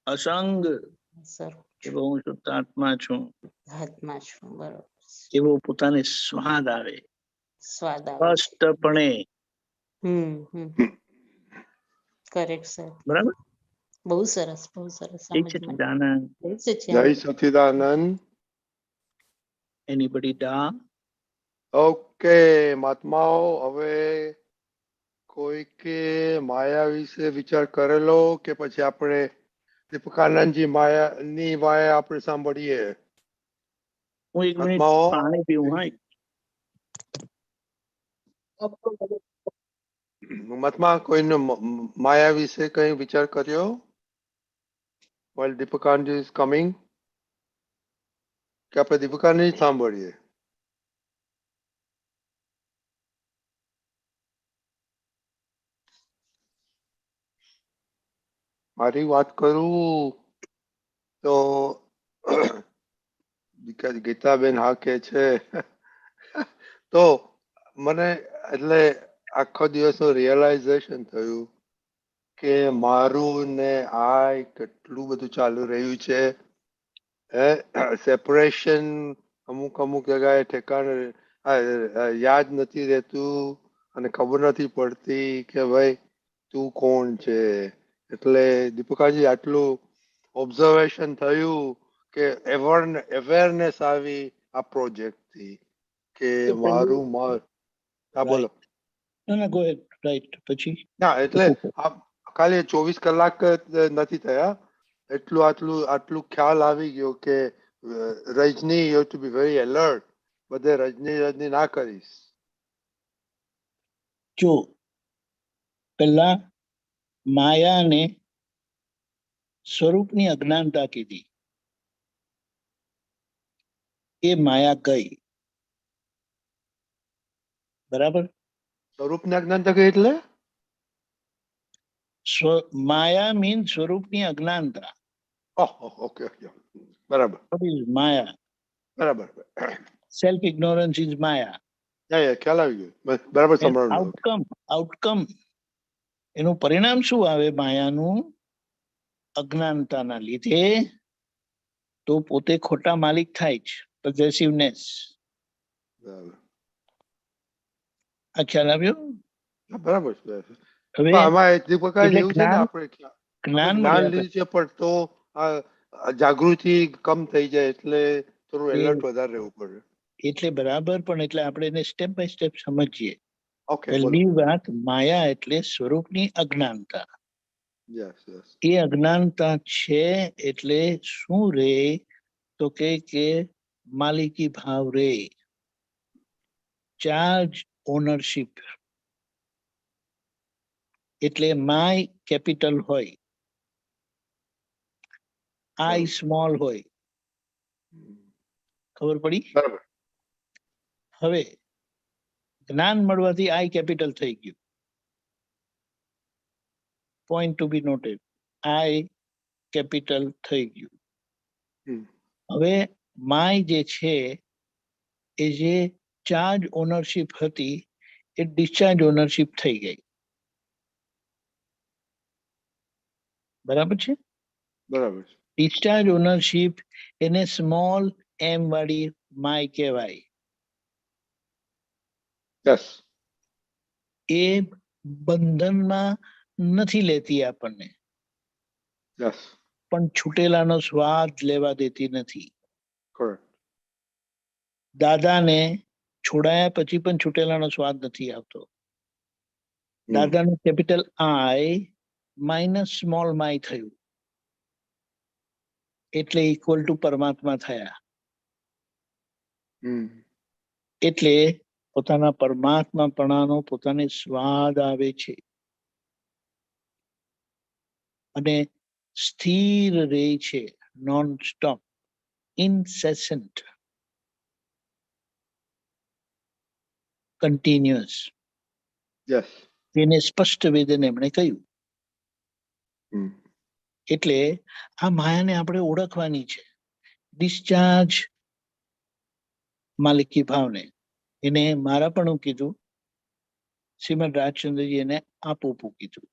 અસંગ એવો હું શુદ્ધ આત્મા છું. આત્મા છું. બરોબર. એવો પોતાને સ્વાદ આવે. સ્વાદ આવે છે. સ્પષ્ટપણે. કરેક્ટ સાહેબ. બરાબર. બહુ સરસ બહુ સરસ. જય સચ્ચિદાનંદ. એનીબડી ડા? ઓકે મહાત્માઓ, હવે કોઈકે માયા વિશે વિચાર કરેલો કે પછી આપણે દીપકાનંદજી માયાની માયા આપણે સાંભળીએ? હું એક મિનિટ પાણી પીવું. હા મહાત્મા, કોઈને માયા વિશે કઈ વિચાર કર્યો? while દીપકાનંદજી is coming, કે આપણે દીપકાનંદજી સાંભળીએ? મારી વાત કરું તો ગીતાબેન હા કે છે તો મને એટલે આખો દિવસનું રિયલાઇઝેશન થયું કે મારું ને આ કેટલું બધું ચાલુ રહ્યું છે. સેપરેશન અમુક અમુક જગ્યાએ ઠેકાણે યાદ નથી રહેતું અને ખબર નથી પડતી કે ભાઈ તું કોણ છે. એટલે દીપિકાજી આટલું ઓબ્ઝર્વેશન થયું કે અવેરનેસ આવી આ પ્રોજેક્ટ થી કે તો પહેલું- મારું મન, હા બોલો. ના ગો હેડ, રાઈટ. પછી ના એટલે આ ખાલી 24 કલાક જ નથી થયા, એટલું આટલું ખ્યાલ આવી ગયો કે Rajni you to be very alert. બધે રજની ના કરીશ. જો પેલા માયાને સ્વરૂપની અજ્ઞાનતા કીધી, એ માયા ગઈ. બરાબર. સ્વરૂપની અજ્ઞાનતા કઈ એટલે? માયા મીન સ્વરૂપની અજ્ઞાનતા. ઓકે બરાબર. What is માયા? બરાબર. સેલ્ફ ઇગ્નોરન્સ ઇઝ માયા. ખ્યાલ આવી ગયો. બરાબર સમજાયું. આઉટકમ એનું પરિણામ શું આવે માયાનું? અજ્ઞાનતાના લીધે તો પોતે ખોટા માલિક થાય છે, પોઝેસિવનેસ. આ ખ્યાલ આવ્યો? બરાબર. હવે આમાં દીપકભાઈ એવું છે ને, આપણે જ્ઞાન જ્ઞાન લીધું છે પણ તો આ જાગૃતિ કમ થઈ જાય એટલે થોડું એલર્ટ વધારે રહેવું પડે. એટલે બરાબર, પણ એટલે આપણે એને સ્ટેપ બાય સ્ટેપ સમજીએ. ઓકે. પહેલી વાત, માયા એટલે સ્વરૂપની અજ્ઞાનતા. એ અજ્ઞાનતા છે એટલે શું રે? તો કે માલિકી ભાવ રે, ચાર્જ ઓનરશિપ. એટલે માય કેપિટલ હોય, આઈ સ્મોલ હોય. ખબર પડી? બરાબર. હવે જ્ઞાન મળવાથી આઈ કેપિટલ થઈ ગયું. પોઈન્ટ ટુ બી નોટેડ, આઈ કેપિટલ થઈ ગયું. હવે માય જે છે એ જે ચાર્જ ઓનરશિપ હતી એ ડિસ્ચાર્જ ઓનરશિપ થઈ ગઈ. બરાબર છે? બરાબર. ડિસ્ચાર્જ ઓનરશિપ એને સ્મોલ એમ વાળી માય કહેવાય. એ બંધનમાં નથી લેતી આપણને, પણ છૂટેલાનો સ્વાદ લેવા દેતી નથી. દાદાને છોડાયા પછી પણ છૂટેલાનો સ્વાદ નથી આવતો. દાદાનું capital I minus small my થયું એટલે ઇક્વલ ટુ પરમાત્મા થયા. એટલે પોતાના પરમાત્માપણાનો પોતાને સ્વાદ આવે છે અને સ્થિર રહે છે, નોન સ્ટોપ, ઇનસેસન્ટ, કન્ટિન્યુઅસ. તેને સ્પષ્ટ વેદન એમણે કહ્યું. એટલે આ માયાને આપણે ઓળખવાની છે. ડિસ્ચાર્જ માલિકી ભાવને, એને મારાપણું કીધું. શ્રીમદ રાજચંદ્રજી એને આપોપું કીધું.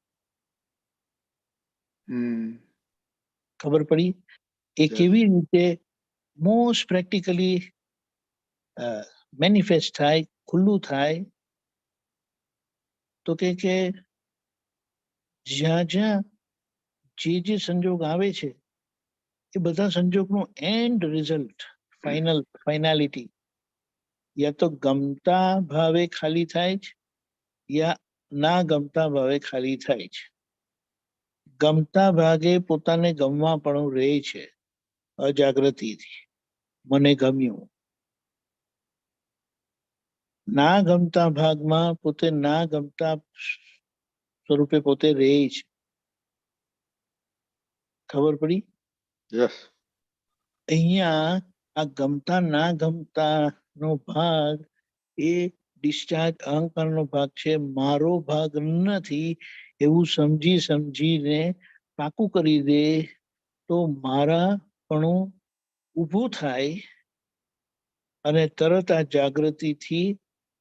ખબર પડી? એ કેવી રીતે મોસ્ટ પ્રેક્ટિકલી મેનિફેસ્ટ થાય, ખુલ્લું થાય? તો કે જ્યાં જ્યાં જે સંજોગ આવે છે એ બધા સંજોગનું એન્ડ રિઝલ્ટ, ફાઇનાલિટી યા તો ગમતા ભાવે ખાલી થાય છે યા ના ગમતા ભાવે ખાલી થાય છે. ગમતા ભાગે પોતાને ગમવા પણ રહે છે અજાગૃતિથી, મને ગમ્યું. ના ગમતા ભાગમાં પોતે ના ગમતા સ્વરૂપે પોતે રહે છે. ખબર પડી? અહીંયા આ ગમતા ના ગમતા નો ભાગ એ ડિસ્ચાર્જ અહંકારનો ભાગ છે, મારો ભાગ નથી એવું સમજીને પાકું કરી દે તો મારા પણ ઊભું થાય અને તરત આ જાગૃતિથી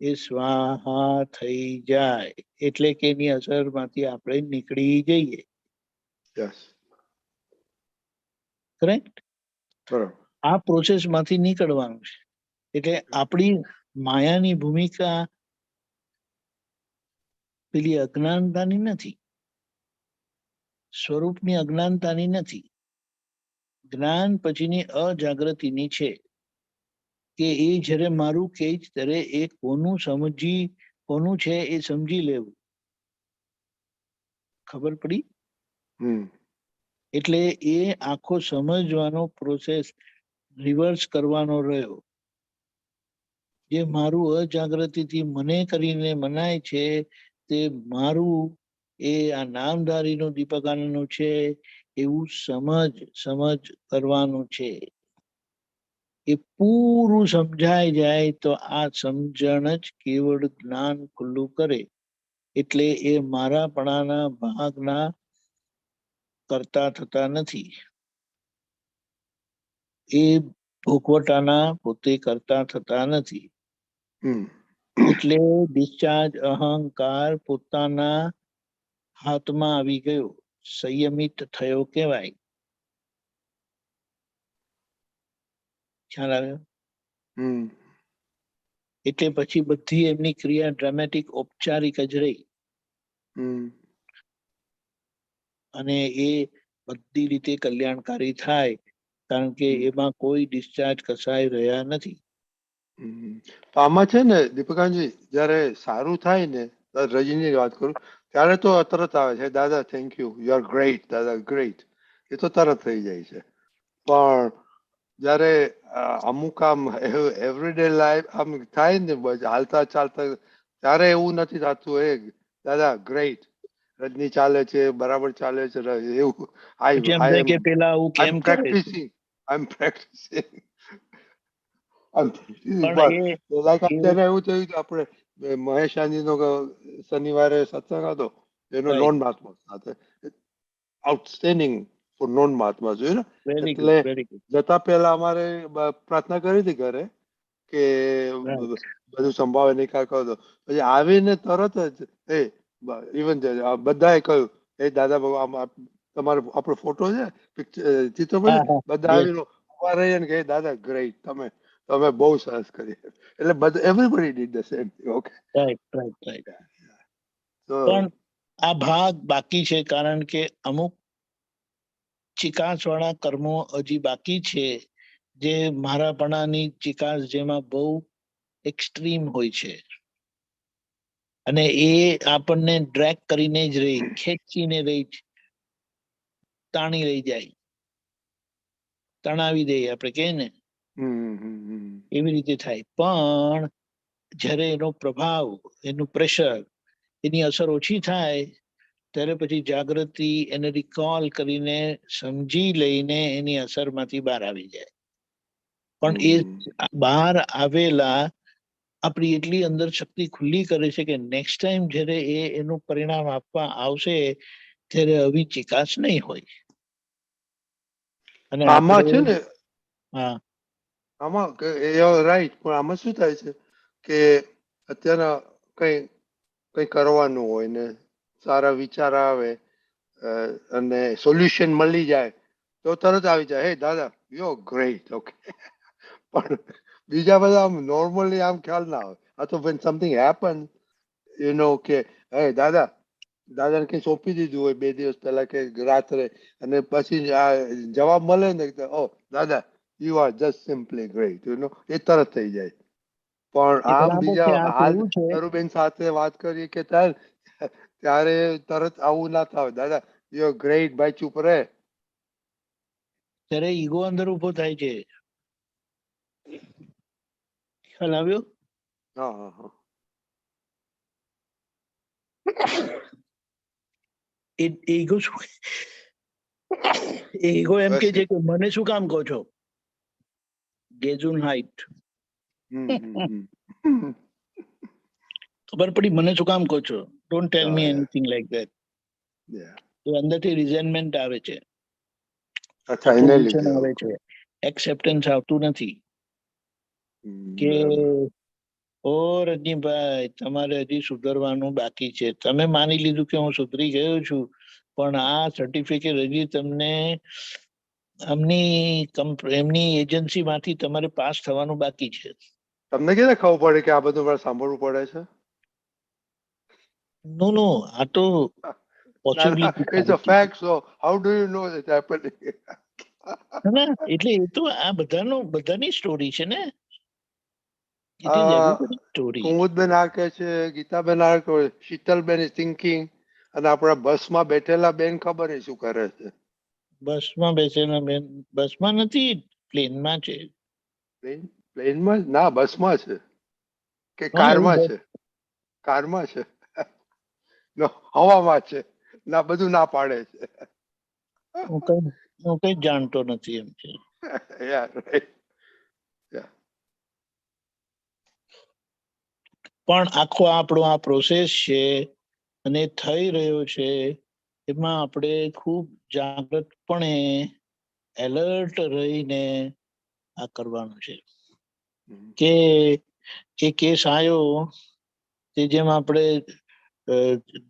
એ સ્વાહા થઈ જાય. એટલે કે એની અસરમાંથી આપણે નીકળી જઈએ. કરેક્ટ? આ પ્રોસેસ માંથી નીકળવાનું છે. એટલે આપણી માયાની ભૂમિકા પેલી અજ્ઞાનતાની નથી, સ્વરૂપની અજ્ઞાનતાની નથી, જ્ઞાન પછીની અજાગૃતિની છે. કે એ જ્યારે મારું કહે છે ત્યારે એ કોનું છે એ સમજી લેવું. ખબર પડી? એટલે એ આખો સમજવાનો પ્રોસેસ રિવર્સ કરવાનો રહ્યો. જે મારું અજાગૃતિથી મને કરીને મનાય છે તે મારું એ આ નામધારીનું દીપકાનંદનું છે એવું સમજ કરવાનું છે. એ પૂરું સમજાઈ જાય તો આ સમજણ જ કેવળ જ્ઞાન ખુલ્લું કરે. એટલે એ મારાપણાના ભાગના કરતા થતા નથી. એ ભોગવટાના પોતે કરતા થતા નથી. એટલે ડિસ્ચાર્જ અહંકાર પોતાના હાથમાં આવી ગયો, સંયમિત થયો કહેવાય. ખ્યાલ આવ્યો? એટલે પછી બધી એમની ક્રિયા ડ્રામેટિક ઔપચારિક જ રહી. અને એ બધી રીતે કલ્યાણકારી થાય, કારણ કે એમાં કોઈ ડિસ્ચાર્જ કસાય રહ્યા નથી. તો આમાં છે ને દીપકાનજી, જયારે સારું થાય ને, રજની વાત કરું, ત્યારે તો તરત આવે છે, દાદા thank you, you are great, દાદા ગ્રેટ, એ તો તરત થઈ જાય છે. પણ જયારે અમુક આમ એવરીડે લાઈફ આમ થાય ને, હાલતા ચાલતા, ત્યારે એવું નથી થતું. એ દાદા ગ્રેટ, રજની ચાલે છે, બરાબર ચાલે છે, એવું આઈ એમ પ્રેક્ટિસિંગ. અત્યારે એવું થયું કે આપણે મહેશાજી નો શનિવારે સત્સંગ હતો, એનો નોન મહાત્મા સાથે આઉટસ્ટેન્ડિંગ ફોર નોન મહાત્મા જોયું ને. એટલે જતા પહેલા અમારે પ્રાર્થના કરી હતી ઘરે કે બધું સંભાવે નિકાલ કરો. પછી આવીને તરત જ ઇવન બધાએ કહ્યું, એ દાદા ભગવાન તમારો આપણો ફોટો છે, ચિત્ર બધા આવીને ઉભા રહીએ ને કે દાદા ગ્રેટ, તમે બહુ સરસ કરી. એટલે બધું everybody did the same thing. Okay, right. પણ આ ભાગ બાકી છે, કારણ કે અમુક ચિકાસ વાળા કર્મો હજી બાકી છે, જે મારાપણાની ચિકાસ જેમાં બહુ એક્સ્ટ્રીમ હોય છે. અને એ આપણને ડ્રેગ કરીને જ રહી, ખેંચીને રહી, તાણી રહી જાય, તણાવી દે આપણે કહે ને, એવી રીતે થાય. પણ જ્યારે એનો પ્રભાવ, એનું પ્રેશર, એની અસર ઓછી થાય, ત્યારે પછી જાગૃતિ એને રિકોલ કરીને સમજી લઈને એની અસરમાંથી બહાર આવી જાય. પણ એ બહાર આવેલા આપણી એટલી અંદર શક્તિ ખુલ્લી કરે છે કે નેક્સ્ટ ટાઈમ જ્યારે એનું પરિણામ આપવા આવશે ત્યારે આવી ચિકાસ નહીં હોય. અને આમાં છે ને, હા, આમાં રાઈટ. પણ આમાં શું થાય છે કે અત્યારે કઈ કરવાનું હોય ને, સારા વિચાર આવે અને સોલ્યુશન મળી જાય તો તરત આવી જાય, હે દાદા યુ આર ગ્રેટ. ઓકે, પણ બીજા બધા આમ નોર્મલી આમ ખ્યાલ ના આવે. આ તો when something happen, you know, કે હે દાદાને કઈ સોંપી દીધું હોય 2 દિવસ પહેલા કે રાત્રે, અને પછી આ જવાબ મળે ને, ઓ દાદા you are just simply great, you know, એ તરત થઈ જાય. પણ આમ બીજા હાલ તરુબેન સાથે વાત કરીએ કે ત્યારે તરત આવું ના થાય, દાદા યુ આર ગ્રેટ, ભાઈ ચૂપ રહે. ત્યારે ઈગો અંદર ઉભો થાય છે. ખ્યાલ આવ્યો? હા. ઈગો એમ કે છે કે મને શું કામ કહો છો, ગેઝુન હાઈટ. ખબર પડી? મને શું કામ કહો છો, don't tell me anything like that. તો અંદરથી રિઝેન્ટમેન્ટ આવે છે, આવે છે, એક્સેપ્ટન્સ આવતું નથી કે ઓ રજનીભાઈ તમારે હજી સુધરવાનું બાકી છે. તમે માની લીધું કે હું સુધરી ગયો છું, પણ આ સર્ટિફિકેટ હજી તમને એમની એજન્સી માંથી તમારે પાસ થવાનું બાકી છે. તમને કેને ખબર પડે કે આ બધું મારે સાંભળવું પડે છે? નો, આ તો possibility it's a fact. So how do you know it happening? એટલે એ તો આ બધાની સ્ટોરી છે ને. It is everybody's story. Kumudben આ કહે છે, ગીતાબેન આ કહે, શીતલબેન ઇઝ થિંકિંગ, અને આપણા બસમાં બેઠેલા બેન ખબર નહીં શું કરે છે. બસમાં બેસેલા બેન બસમાં નથી, પ્લેનમાં છે. પ્લેનમાં ના, બસમાં છે કે હા, કારમાં એવું છે? કારમાં છે, હવામાં છે, ના બધું ના પાડે છે. હું કઈ જાણતો નથી એમ છે. Yeah, right. પણ આખો આપણો આ પ્રોસેસ છે અને થઈ રહ્યો છે, એમાં આપણે ખૂબ જાગૃતપણે એલર્ટ રહીને આ કરવાનું છે. કે એ કેસ આવ્યો તે જેમ આપણે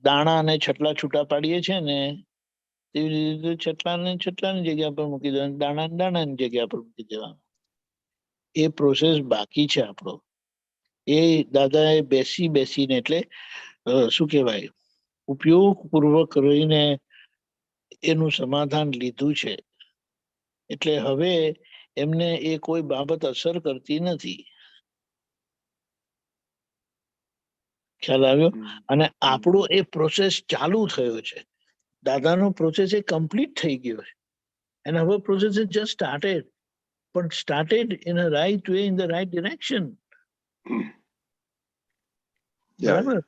દાણા અને છટલા છૂટા પાડીએ છીએ ને, તેવી રીતે છટલાની જગ્યા પર મૂકી દેવાનું, દાણાની જગ્યા પર મૂકી દેવાનું. એ પ્રોસેસ બાકી છે આપણો. એ દાદાએ બેસીને એટલે શું કહેવાય, ઉપયોગપૂર્વક રહીને એનું સમાધાન લીધું છે. એટલે હવે એમને એ કોઈ બાબત અસર કરતી નથી. ખ્યાલ આવ્યો? અને આપણો એ પ્રોસેસ ચાલુ થયો છે. દાદાનો પ્રોસેસ એ કમ્પ્લીટ થઈ ગયો છે. And our process is just started, but started in a right way, in the right direction. બરાબર?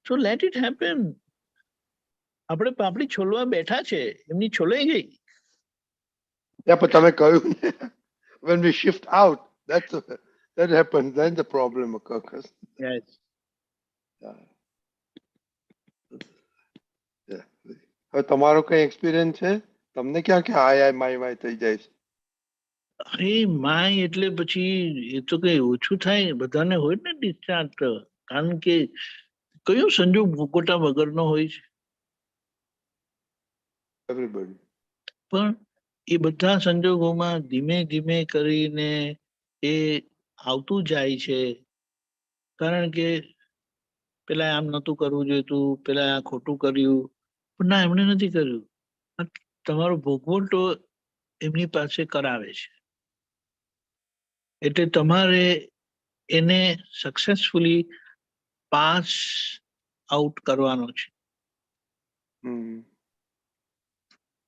So let it happen. આપણે પાપડી છોલવા બેઠા છે, એમની છોલાઈ ગઈ. પણ તમે કહ્યું ને, when we shift out, that happens, then the problem occurs. Yes. હવે તમારો કઈ એક્સપિરિયન્સ છે? તમને ક્યાં ક્યાં હાય માય થઈ જાય છે? અરે માય એટલે પછી એ તો કઈ ઓછું થાય, બધાને હોય ને ડિસ્ચાર્જ. કારણ કે કયો સંજોગ ભૂકોટા વગરનો હોય છે? Everybody. પણ એ બધા સંજોગોમાં ધીમે ધીમે કરીને એ આવતું જાય છે. કારણ કે પેલા આમ નતું કરવું જોઈતું, પેલા આ ખોટું કર્યું, પણ ના, એમણે નથી કર્યું. તમારો ભોગવટો એમની પાસે કરાવે છે. એટલે તમારે એને સક્સેસફુલી પાસ આઉટ કરવાનો છે.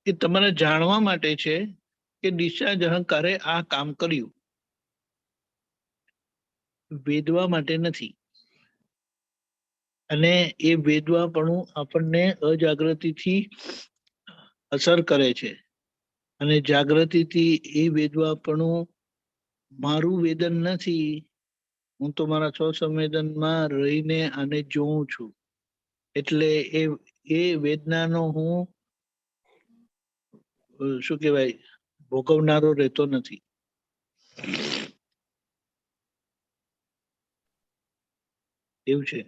એ તમારે જાણવા માટે છે કે ડિસ્ચાર્જ અહંકારે આ કામ કર્યું, વેદવા માટે નથી. અને એ વેદવાપણું આપણને અજાગૃતિથી અસર કરે છે, અને જાગૃતિથી એ વેદવાપણું મારું વેદન નથી, હું તો મારા સ્વસંવેદનમાં રહીને આને જોઉં છું. એટલે એ વેદનાનો હું શું કહેવાય, ભોગવનારો રહેતો નથી. એવું છે.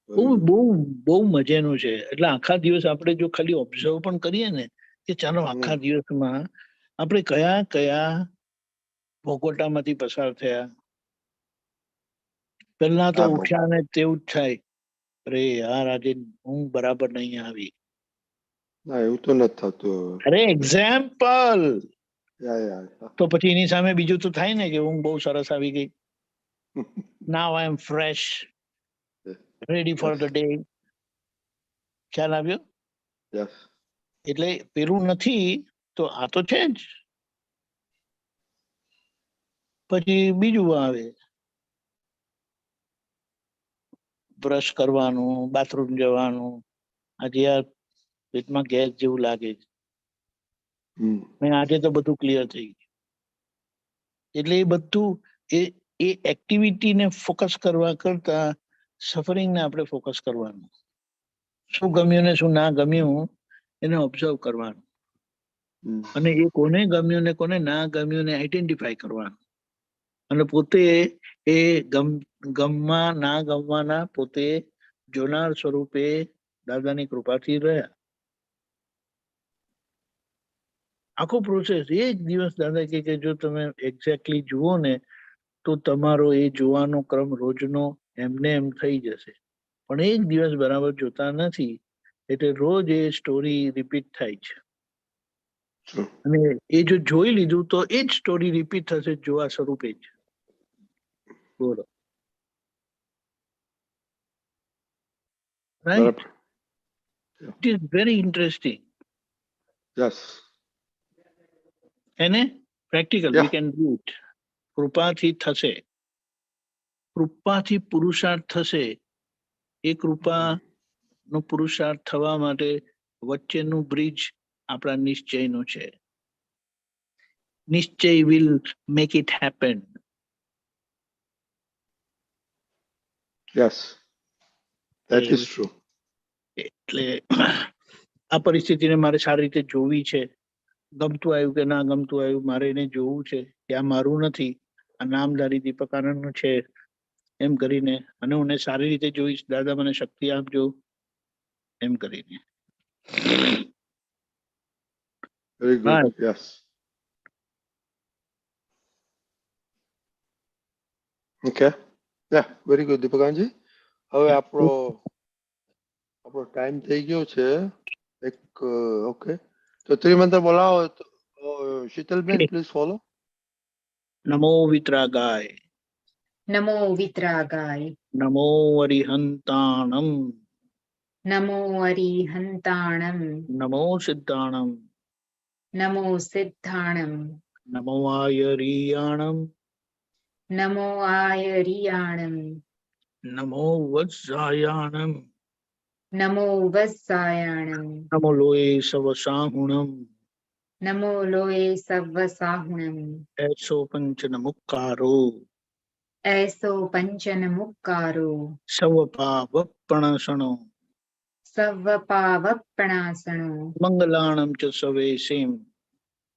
બહુ બહુ બહુ મજાનું છે. એટલે આખા દિવસ આપણે જો ખાલી ઓબ્ઝર્વ પણ કરીએ ને કે ચાલો આખા દિવસમાં આપણે કયા કયા ભોગવટામાંથી પસાર થયા. પહેલા તો ઉઠ્યા ને તેવું જ થાય, અરે યાર આજે હું બરાબર નહીં આવી. ના, એવું તો નથી થતું. અરે એક્ઝામ્પલ. તો પછી એની સામે બીજું તો થાય ને કે હું બહુ સરસ આવી ગઈ. Now I am fresh, ready for the day. ખ્યાલ આવ્યો? એટલે પેલું નથી તો આ તો છે જ. પછી બીજું આવે, બ્રશ કરવાનું, બાથરૂમ જવાનું. આજે આ પેટમાં ગેસ જેવું લાગે છે, આજે તો બધું ક્લિયર થઈ ગયું. એટલે એ બધું એ એક્ટિવિટીને ફોકસ કરવા કરતા સફરિંગને આપણે ફોકસ કરવાનું. શું ગમ્યું ને શું ના ગમ્યું એને ઓબ્ઝર્વ કરવાનું, અને એ કોને ગમ્યું ને કોને ના ગમ્યું ને આઈડેન્ટિફાઈ કરવાનું, અને પોતે એ ગમવા ના ગમવાના પોતે જોનાર સ્વરૂપે દાદાની કૃપાથી રહ્યા. આખો પ્રોસેસ એક દિવસ દાદા કે જો તમે એક્ઝેક્ટલી જુઓ ને તો તમારો એ જોવાનો ક્રમ રોજનો એમને એમ થઈ જશે. પણ એક દિવસ બરાબર જોતા નથી એટલે રોજ એ સ્ટોરી રિપીટ થાય છે. અને એ જો જોઈ લીધું તો એ જ સ્ટોરી રિપીટ થશે જોવા સ્વરૂપે જ. good. Right? It is very interesting. Yes. And practical, we Yeah. can do it. કૃપાથી થશે, કૃપાથી પુરુષાર્થ થશે. એ કૃપાનો પુરુષાર્થ થવા માટે વચ્ચેનું બ્રિજ આપણા નિશ્ચયનું છે. નિશ્ચય will make it happen. Yes. That is true. એટલે આ પરિસ્થિતિને મારે સારી રીતે જોવી છે. ગમતું આવ્યું કે ના ગમતું આવ્યું, મારે એને જોવું છે કે આ મારું નથી, આ નામધારી દીપક આનંદનું છે એમ કરીને, અને હું સારી રીતે જોઈશ. દાદા મને શક્તિ આપજો એમ કરીને. Very good. Yes. Okay. Yeah, very good, દીપકાનજી. હવે આપણો ટાઈમ થઈ ગયો છે એક. ઓકે, તો ત્રિમંત્ર બોલાવો. શીતલબેન, પ્લીઝ ફોલો. નમો વિતરાગાય, નમો વિતરાગાય, નમો અરિહંતાણમ, નમો અરિહંતાણમ, નમો સિદ્ધાણમ, નમો સિદ્ધાણમ, નમો આયરિયાણમ, નમો આયરિયાણમ, નમો વત્સાયાણમ, નમો વત્સાયાણમ, નમો લોએ સવસાહુણમ, નમો લોએ સવ્વસાહુણમ, એસો પંચન મુક્કારો, એસો પંચન મુક્કારો, સવપાવપણસણો, સવ્વપાવપણાસણો, મંગલાણમ ચ સવેસીમ,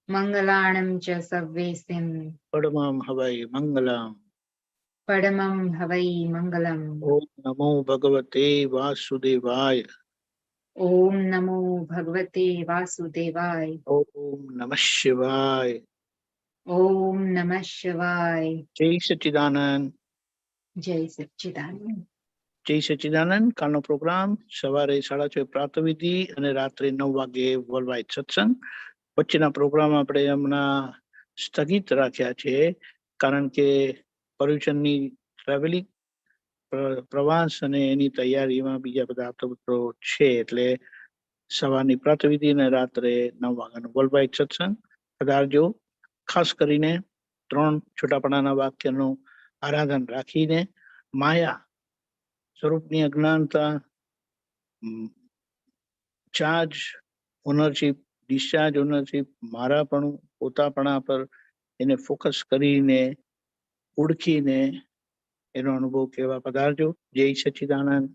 મંગલાણમ ચ સવ્વેસિમ, પડમમ હવૈ મંગલમ, પડમમ હવૈ મંગલમ. ઓમ નમો ભગવતે વાસુદેવાય, ઓમ નમો ભગવતે વાસુદેવાય, ઓમ નમઃ શિવાય, ઓમ નમઃ શિવાય. જય સચ્ચિદાનંદ. જય સચ્ચિદાનંદ. જય સચ્ચિદાનંદ. કાલનો પ્રોગ્રામ સવારે 6:30 પ્રાતઃવિધિ અને રાત્રે 9 વાગે વર્લ્ડવાઇડ સત્સંગ. વચ્ચેના પ્રોગ્રામ આપણે હમણાં સ્થગિત રાખ્યા છે, કારણ કે પર્યુષણની ટ્રાવેલિંગ, પ્રવાસ અને એની તૈયારીમાં બીજા બધા આપતપત્રો છે. એટલે સવારની પ્રાતઃવિધિ અને રાત્રે 9 વાગ્યાનું વર્લ્ડવાઇડ સત્સંગ પધારજો. ખાસ કરીને 3 છૂટાપડાના વાક્યનું આરાધન રાખીને માયા સ્વરૂપની અજ્ઞાનતા, ચાર્જ ઓનરશીપ, ડિસ્ચાર્જ ઓનરશીપ, મારાપણું, પોતાપણા પર એને ફોકસ કરીને ઓળખીને એનો અનુભવ કહેવા પધારજો. જય સચ્ચિદાનંદ.